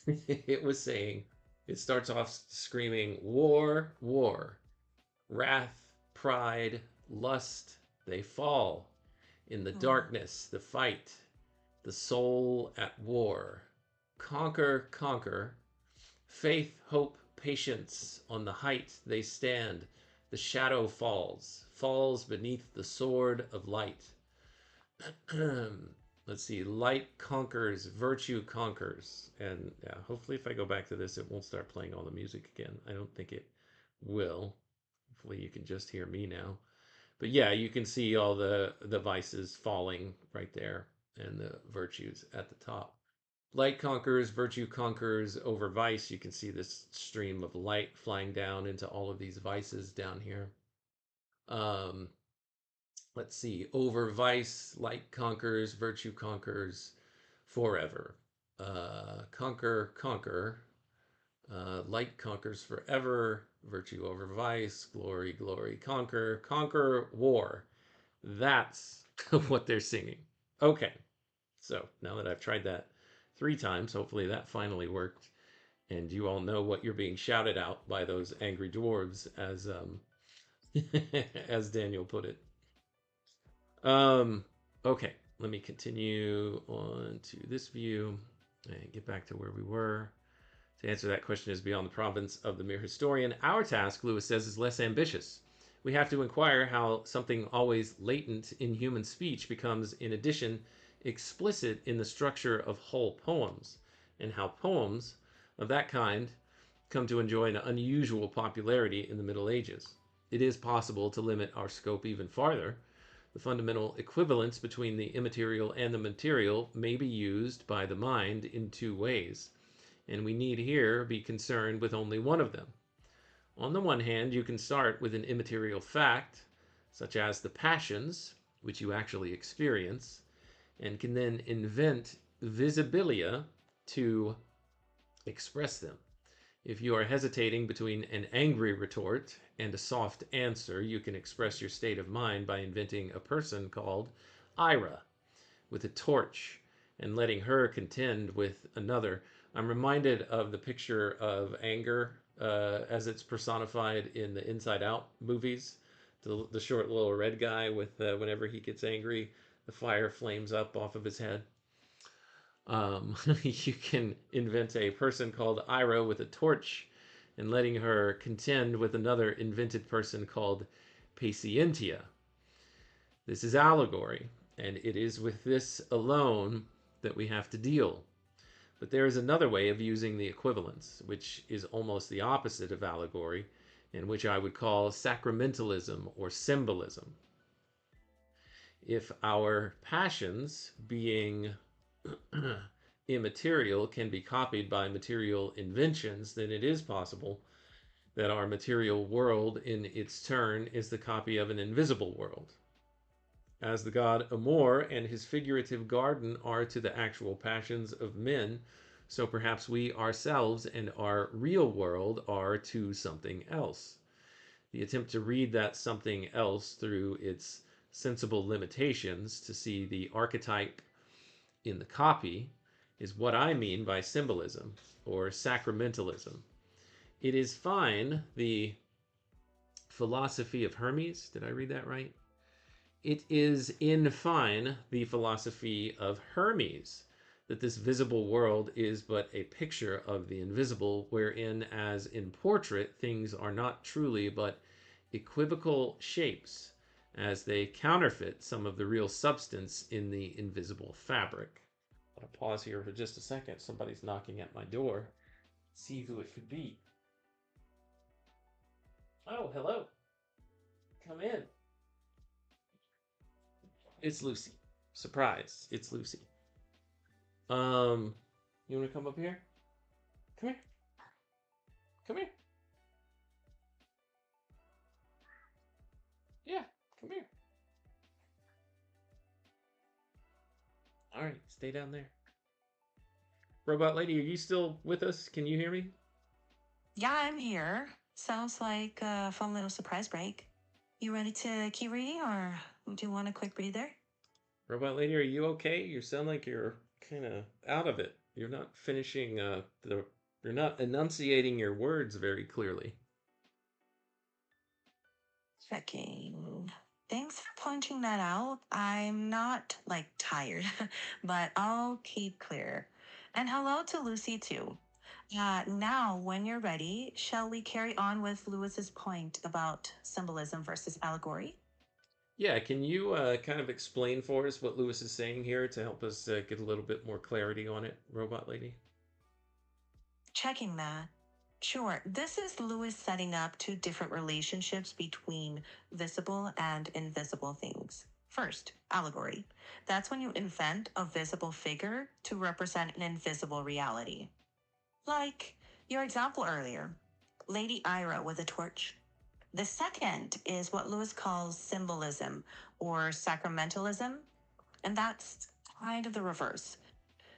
B: It was saying, it starts off screaming, war, war, wrath, pride, lust, they fall. In the darkness, the fight, the soul at war. Conquer, conquer. Faith, hope, patience, on the height they stand. The shadow falls beneath the sword of light. Let's see, light conquers, virtue conquers. And yeah, hopefully if I go back to this, it won't start playing all the music again. I don't think it will. Hopefully you can just hear me now. But yeah, you can see all the vices falling right there and the virtues at the top. Light conquers, virtue conquers over vice. You can see this stream of light flying down into all of these vices down here. Let's see, over vice, light conquers, virtue conquers forever. Conquer, conquer. Light conquers forever, virtue over vice, glory, glory, conquer, conquer, war. That's what they're singing. Okay, so now that I've tried that 3 times, hopefully that finally worked, and you all know what you're being shouted out by those angry dwarves, as as Daniel put it. Okay, let me continue on to this view and get back to where we were. To answer that question is beyond the province of the mere historian. Our task, Lewis says, is less ambitious. We have to inquire how something always latent in human speech becomes, in addition, explicit in the structure of whole poems, and how poems of that kind come to enjoy an unusual popularity in the Middle Ages. It is possible to limit our scope even farther. The fundamental equivalence between the immaterial and the material may be used by the mind in 2 ways, and we need here be concerned with only one of them. On the one hand, you can start with an immaterial fact, such as the passions, which you actually experience, and can then invent visibilia to express them. If you are hesitating between an angry retort and a soft answer, you can express your state of mind by inventing a person called Ira with a torch and letting her contend with another. I'm reminded of the picture of anger as it's personified in the Inside Out movies. The short little red guy with whenever he gets angry, the fire flames up off of his head. You can invent a person called Ira with a torch and letting her contend with another invented person called Patientia. This is allegory, and it is with this alone that we have to deal. But there is another way of using the equivalence, which is almost the opposite of allegory, and which I would call sacramentalism or symbolism. If our passions, being immaterial, can be copied by material inventions, then it is possible that our material world in its turn is the copy of an invisible world. As the god Amor and his figurative garden are to the actual passions of men, so perhaps we ourselves and our real world are to something else. The attempt to read that something else through its sensible limitations, to see the archetype in the copy, is what I mean by symbolism or sacramentalism. It is fine, the philosophy of Hermes. Did I read that right? It is in fine the philosophy of Hermes that this visible world is but a picture of the invisible, wherein, as in portrait, things are not truly but equivocal shapes, as they counterfeit some of the real substance in the invisible fabric. I'll pause here for just a second. Somebody's knocking at my door. See who it could be. Oh, hello. Come in. It's Lucy. Surprise, it's Lucy. You want to come up here? Come here. Come here. Yeah, come here. All right, stay down there. Robot lady, are you still with us? Can you hear me?
C: Yeah, I'm here. Sounds like a fun little surprise break. You ready to keep reading, or do you want a quick breather?
B: Robot lady, are you okay? You sound like you're kind of out of it. You're not finishing you're not enunciating your words very clearly.
C: Checking. Thanks for pointing that out. I'm not like tired, but I'll keep clear. And hello to Lucy too. Now, when you're ready, shall we carry on with Lewis's point about symbolism versus allegory?
B: Yeah, can you kind of explain for us what Lewis is saying here to help us get a little bit more clarity on it, Robot Lady?
C: Checking that. Sure, this is Lewis setting up two different relationships between visible and invisible things. First, allegory. That's when you invent a visible figure to represent an invisible reality. Like your example earlier, Lady Ira with a torch. The second is what Lewis calls symbolism or sacramentalism, and that's kind of the reverse.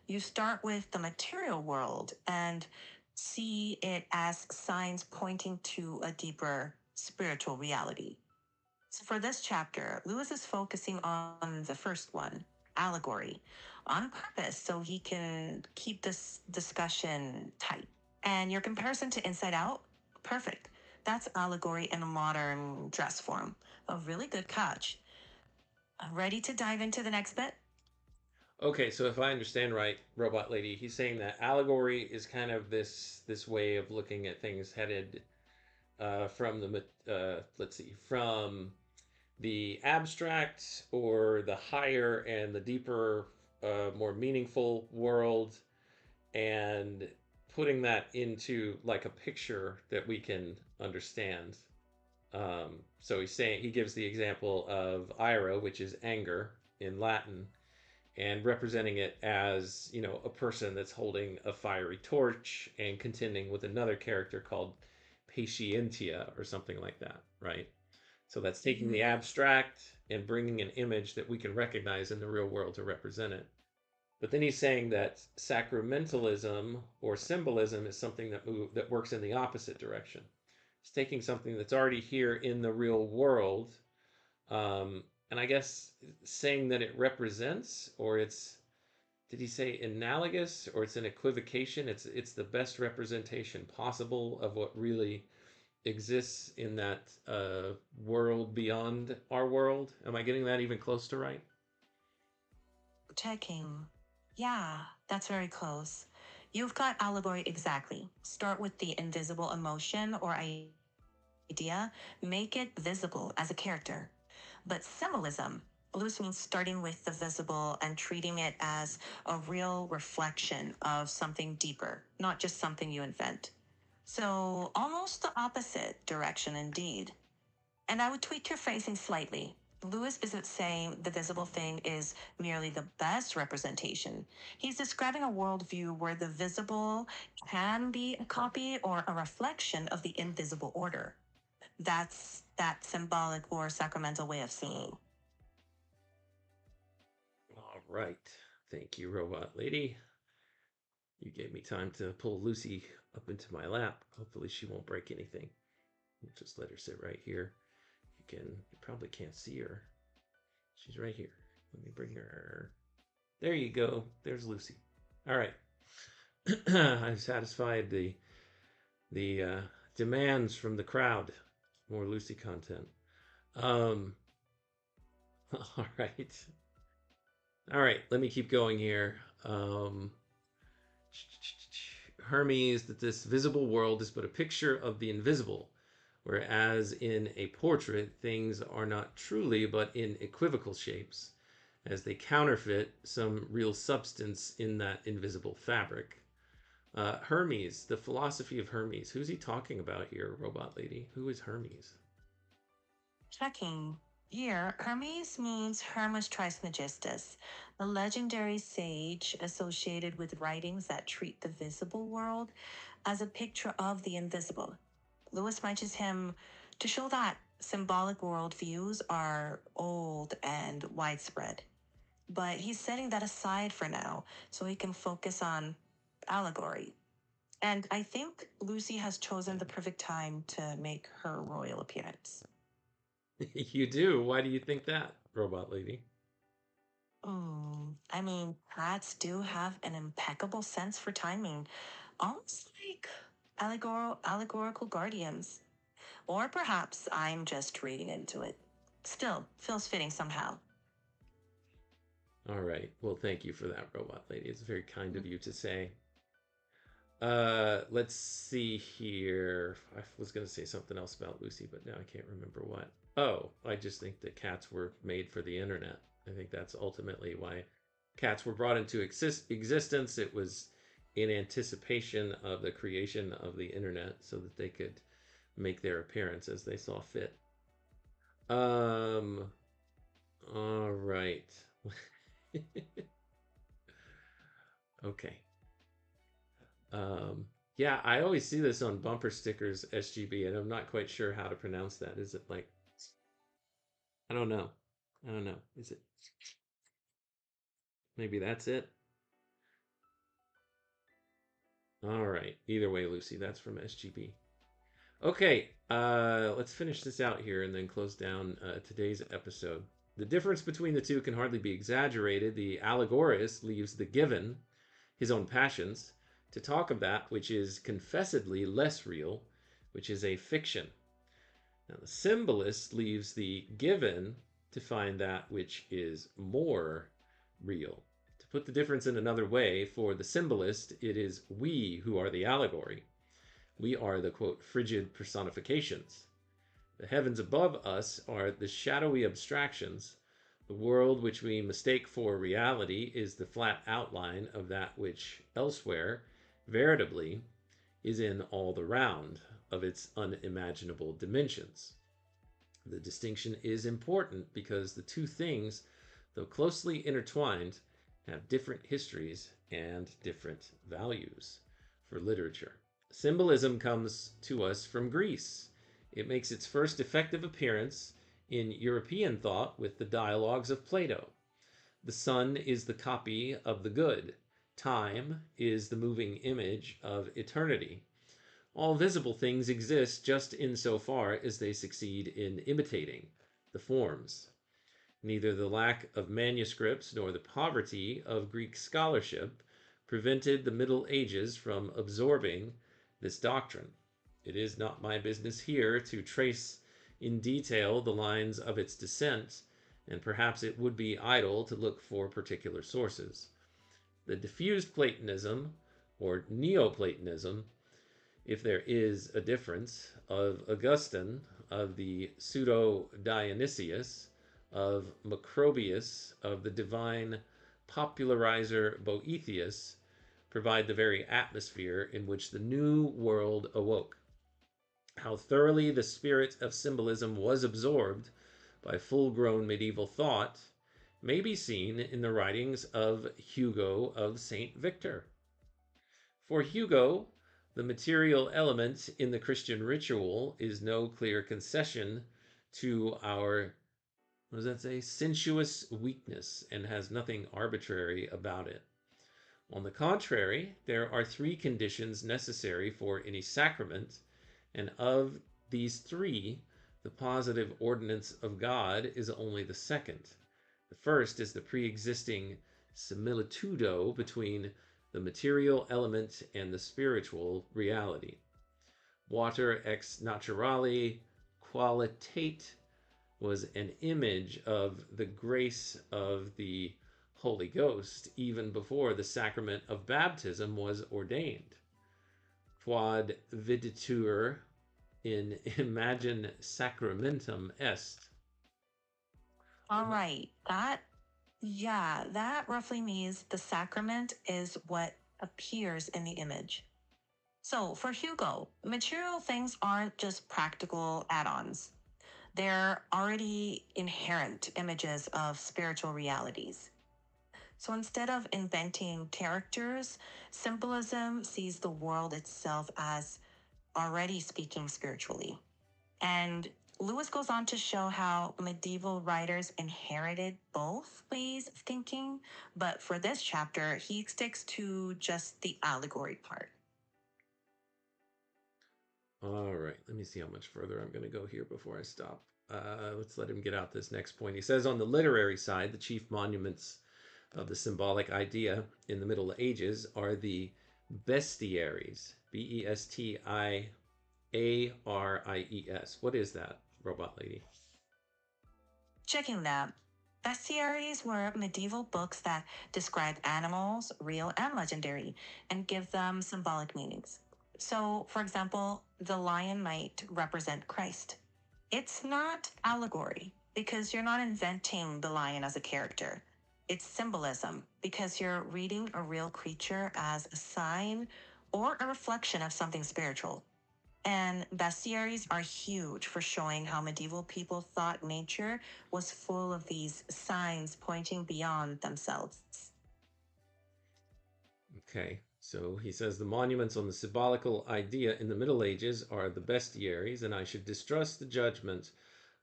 C: You start with the material world and see it as signs pointing to a deeper spiritual reality. So for this chapter, Lewis is focusing on the first one, allegory, on purpose so he can keep this discussion tight. And your comparison to Inside Out, perfect. That's allegory in a modern dress form. A really good catch. Ready to dive into the next bit?
B: Okay, so if I understand right, Robot Lady, he's saying that allegory is kind of this way of looking at things headed from the let's see, from the abstract or the higher and the deeper, more meaningful world, and putting that into like a picture that we can understand. So he's saying, he gives the example of ira, which is anger in Latin, and representing it as, you know, a person that's holding a fiery torch and contending with another character called patientia or something like that, right? So that's taking the abstract and bringing an image that we can recognize in the real world to represent it. But then he's saying that sacramentalism or symbolism is something that works in the opposite direction. It's taking something that's already here in the real world, and I guess saying that it represents, or it's, did he say analogous, or it's an equivocation? It's the best representation possible of what really exists in that world beyond our world. Am I getting that even close to right?
C: Checking. Yeah, that's very close. You've got allegory exactly. Start with the invisible emotion or idea, make it visible as a character. But symbolism, loose means starting with the visible and treating it as a real reflection of something deeper, not just something you invent. So, almost the opposite direction indeed. And I would tweak your phrasing slightly. Lewis isn't saying the visible thing is merely the best representation. He's describing a worldview where the visible can be a copy or a reflection of the invisible order. That's that symbolic or sacramental way of seeing.
B: All right. Thank you, robot lady. You gave me time to pull Lucy up into my lap. Hopefully she won't break anything. Just let her sit right here. You probably can't see her. She's right here. Let me bring her. There you go. There's Lucy. All right. I've satisfied the demands from the crowd. More Lucy content. All right. All right. Let me keep going here. Hermes, that this visible world is but a picture of the invisible, whereas in a portrait things are not truly but in equivocal shapes, as they counterfeit some real substance in that invisible fabric. Hermes, the philosophy of Hermes. Who's he talking about here, robot lady? Who is Hermes?
C: Checking. Here, Hermes means Hermes Trismegistus, a legendary sage associated with writings that treat the visible world as a picture of the invisible. Lewis mentions him to show that symbolic worldviews are old and widespread. But he's setting that aside for now so he can focus on allegory. And I think Lucy has chosen the perfect time to make her royal appearance.
B: You do? Why do you think that, robot lady?
C: I mean, cats do have an impeccable sense for timing, almost like allegorical guardians. Or perhaps I'm just reading into it. Still, feels fitting somehow.
B: All right. Well, thank you for that, robot lady. It's very kind of you to say. Let's see here. I was going to say something else about Lucy, but now I can't remember what. Oh, I just think that cats were made for the internet. I think that's ultimately why cats were brought into existence. It was in anticipation of the creation of the internet so that they could make their appearance as they saw fit. All right. Okay. Yeah, I always see this on bumper stickers, SGB, and I'm not quite sure how to pronounce that. Is it like, I don't know. Is it, maybe that's it? All right. Either way, Lucy, that's from SGB. Okay, let's finish this out here and then close down today's episode. The difference between the two can hardly be exaggerated. The allegorist leaves the given, his own passions, to talk of that which is confessedly less real, which is a fiction. Now, the symbolist leaves the given to find that which is more real. To put the difference in another way, for the symbolist, it is we who are the allegory. We are the, quote, frigid personifications. The heavens above us are the shadowy abstractions. The world which we mistake for reality is the flat outline of that which elsewhere, veritably, is in all the round of its unimaginable dimensions. The distinction is important because the two things, though closely intertwined, have different histories and different values for literature. Symbolism comes to us from Greece. It makes its first effective appearance in European thought with the dialogues of Plato. The sun is the copy of the good. Time is the moving image of eternity. All visible things exist just insofar as they succeed in imitating the forms. Neither the lack of manuscripts nor the poverty of Greek scholarship prevented the Middle Ages from absorbing this doctrine. It is not my business here to trace in detail the lines of its descent, and perhaps it would be idle to look for particular sources. The diffused Platonism, or Neoplatonism, if there is a difference, of Augustine, of the pseudo-Dionysius, of Macrobius, of the divine popularizer Boethius, provide the very atmosphere in which the new world awoke. How thoroughly the spirit of symbolism was absorbed by full-grown medieval thought may be seen in the writings of Hugo of St. Victor. For Hugo, the material element in the Christian ritual is no clear concession to our, what does that say, sensuous weakness, and has nothing arbitrary about it. On the contrary, there are three conditions necessary for any sacrament, and of these three, the positive ordinance of God is only the second. The first is the pre-existing similitudo between the material element and the spiritual reality. Water ex naturale qualitate was an image of the grace of the Holy Ghost even before the sacrament of baptism was ordained. Quod videtur in imagine sacramentum est.
C: All right. That roughly means the sacrament is what appears in the image. So for Hugo, material things aren't just practical add-ons. They're already inherent images of spiritual realities. So instead of inventing characters, symbolism sees the world itself as already speaking spiritually. And Lewis goes on to show how medieval writers inherited both ways of thinking, but for this chapter, he sticks to just the allegory part.
B: All right, let me see how much further I'm going to go here before I stop. Let's let him get out this next point. He says, on the literary side, the chief monuments of the symbolic idea in the Middle Ages are the bestiaries, Bestiaries. What is that, Robot Lady?
C: Checking that. Bestiaries were medieval books that describe animals, real and legendary, and give them symbolic meanings. So, for example, the lion might represent Christ. It's not allegory because you're not inventing the lion as a character. It's symbolism because you're reading a real creature as a sign or a reflection of something spiritual. And bestiaries are huge for showing how medieval people thought nature was full of these signs pointing beyond themselves.
B: Okay, so he says the monuments on the symbolical idea in the Middle Ages are the bestiaries, and I should distrust the judgment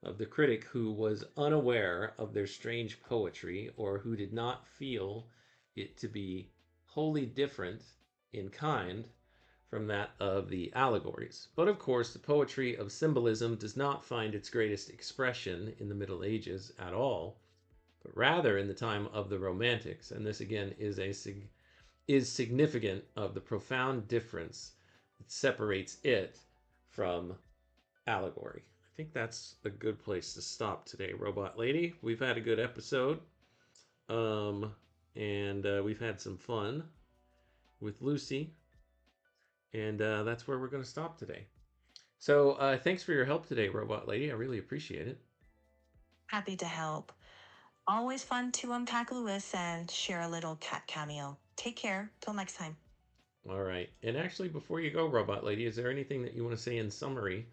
B: of the critic who was unaware of their strange poetry or who did not feel it to be wholly different in kind from that of the allegories. But of course, the poetry of symbolism does not find its greatest expression in the Middle Ages at all, but rather in the time of the Romantics, and this again is significant of the profound difference that separates it from allegory. I think that's a good place to stop today, Robot Lady. We've had a good episode, and we've had some fun with Lucy, and that's where we're going to stop today. So thanks for your help today, Robot Lady. I really appreciate it.
C: Happy to help. Always fun to unpack Lewis and share a little cat cameo. Take care. Till next time.
B: All right. And actually, before you go, Robot Lady, is there anything that you want to say in summary,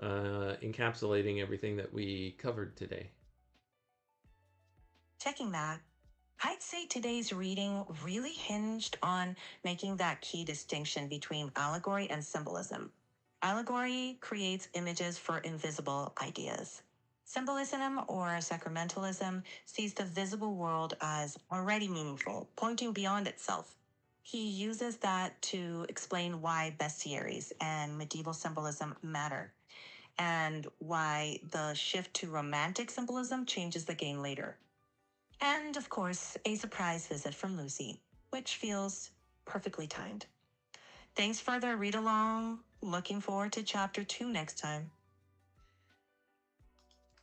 B: encapsulating everything that we covered today?
C: Checking that. I'd say today's reading really hinged on making that key distinction between allegory and symbolism. Allegory creates images for invisible ideas. Symbolism or sacramentalism sees the visible world as already meaningful, pointing beyond itself. He uses that to explain why bestiaries and medieval symbolism matter, and why the shift to romantic symbolism changes the game later. And of course, a surprise visit from Lucy, which feels perfectly timed. Thanks for the read along. Looking forward to chapter 2 next time.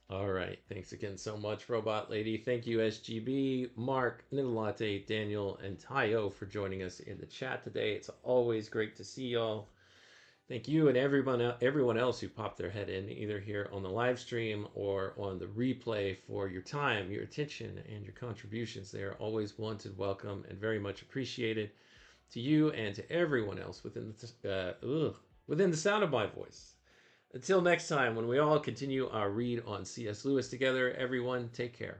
B: All right. Thanks again so much, Robot Lady. Thank you, SGB, Mark, Nidalate, Daniel, and Tayo for joining us in the chat today. It's always great to see y'all. Thank you and everyone else who popped their head in, either here on the live stream or on the replay, for your time, your attention, and your contributions. They are always wanted, welcome, and very much appreciated. To you and to everyone else within the sound of my voice. Until next time, when we all continue our read on C.S. Lewis together, everyone, take care.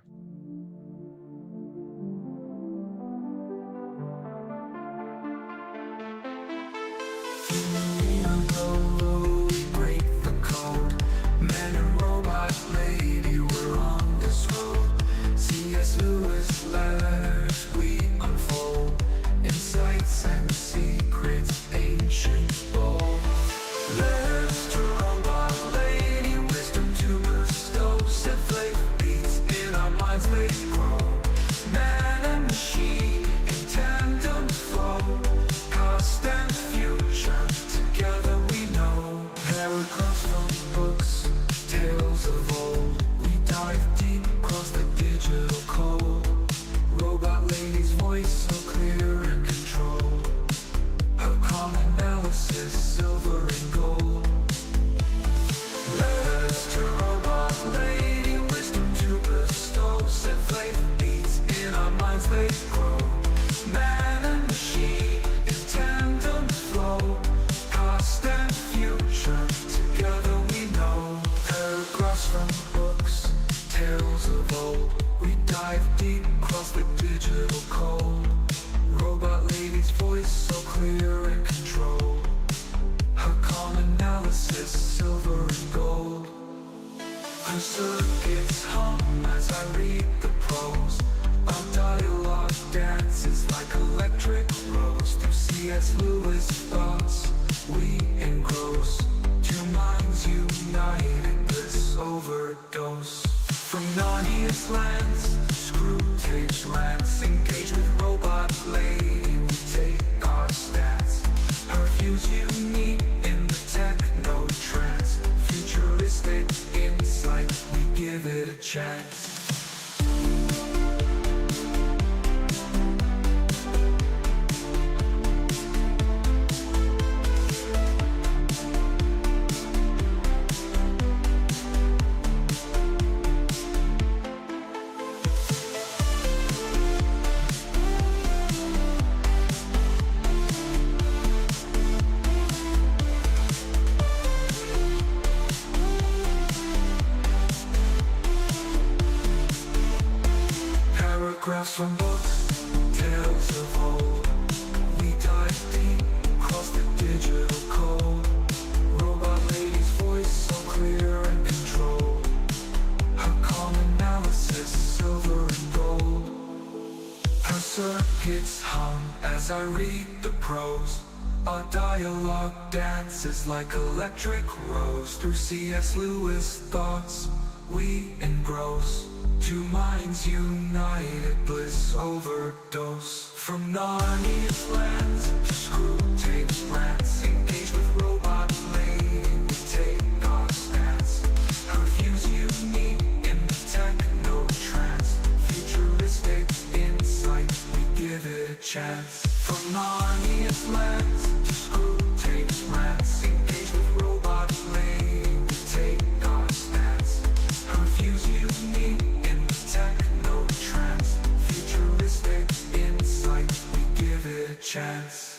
E: Break the code. Man and robot lady, we're on this road. C.S. Lewis letters we unfold, insights and secrets ancient bold. Letters to robot lady, wisdom to bestow. Set flake beats in our minds, they grow. Man and machine in tandem flow. Past and future together we know. Paragraphs from books, tales of old. We dive deep across the digital code. Robot lady's voice so clear and controlled. Her calm analysis, silver and gold. Letters to robot lady, wisdom to bestow. Set flame beats in our minds, they grow. Man and machine in tandem flow. Past and future together we know. Paragraphs from books, tales of old. We dive deep across the digital code. Robot lady's voice so clear and controlled. Her calm analysis, silver and gold. Her circuits hum as I read the prose. Our dialogue dances like electric rose. Through C.S. Lewis thoughts we engross. Two minds united, bliss overdose. From Narnia's lands, screw tapes rants. Engage with robot lady, we take our stats. Her views unique in the techno trance. Futuristic insight, we give it a chance. Paragraphs from books, tales of old. We dive deep across the digital code. Robot lady's voice so clear and controlled. Her calm analysis, silver and gold. Her circuits hum as I read the prose. Our dialogue dances like electric rose. Through C.S. Lewis thoughts we engross. Two minds united, bliss overdose. From Narnia's lands to screw tapes rants. Engage with robot lady, we take our stance. Her views unique in the techno trance. Futuristic insight, we give it a chance. From Narnia's lands to screw tapes rants. Engage with robot lady, we take our stance. Her views unique in the techno trance. Futuristic insight, we give it a chance.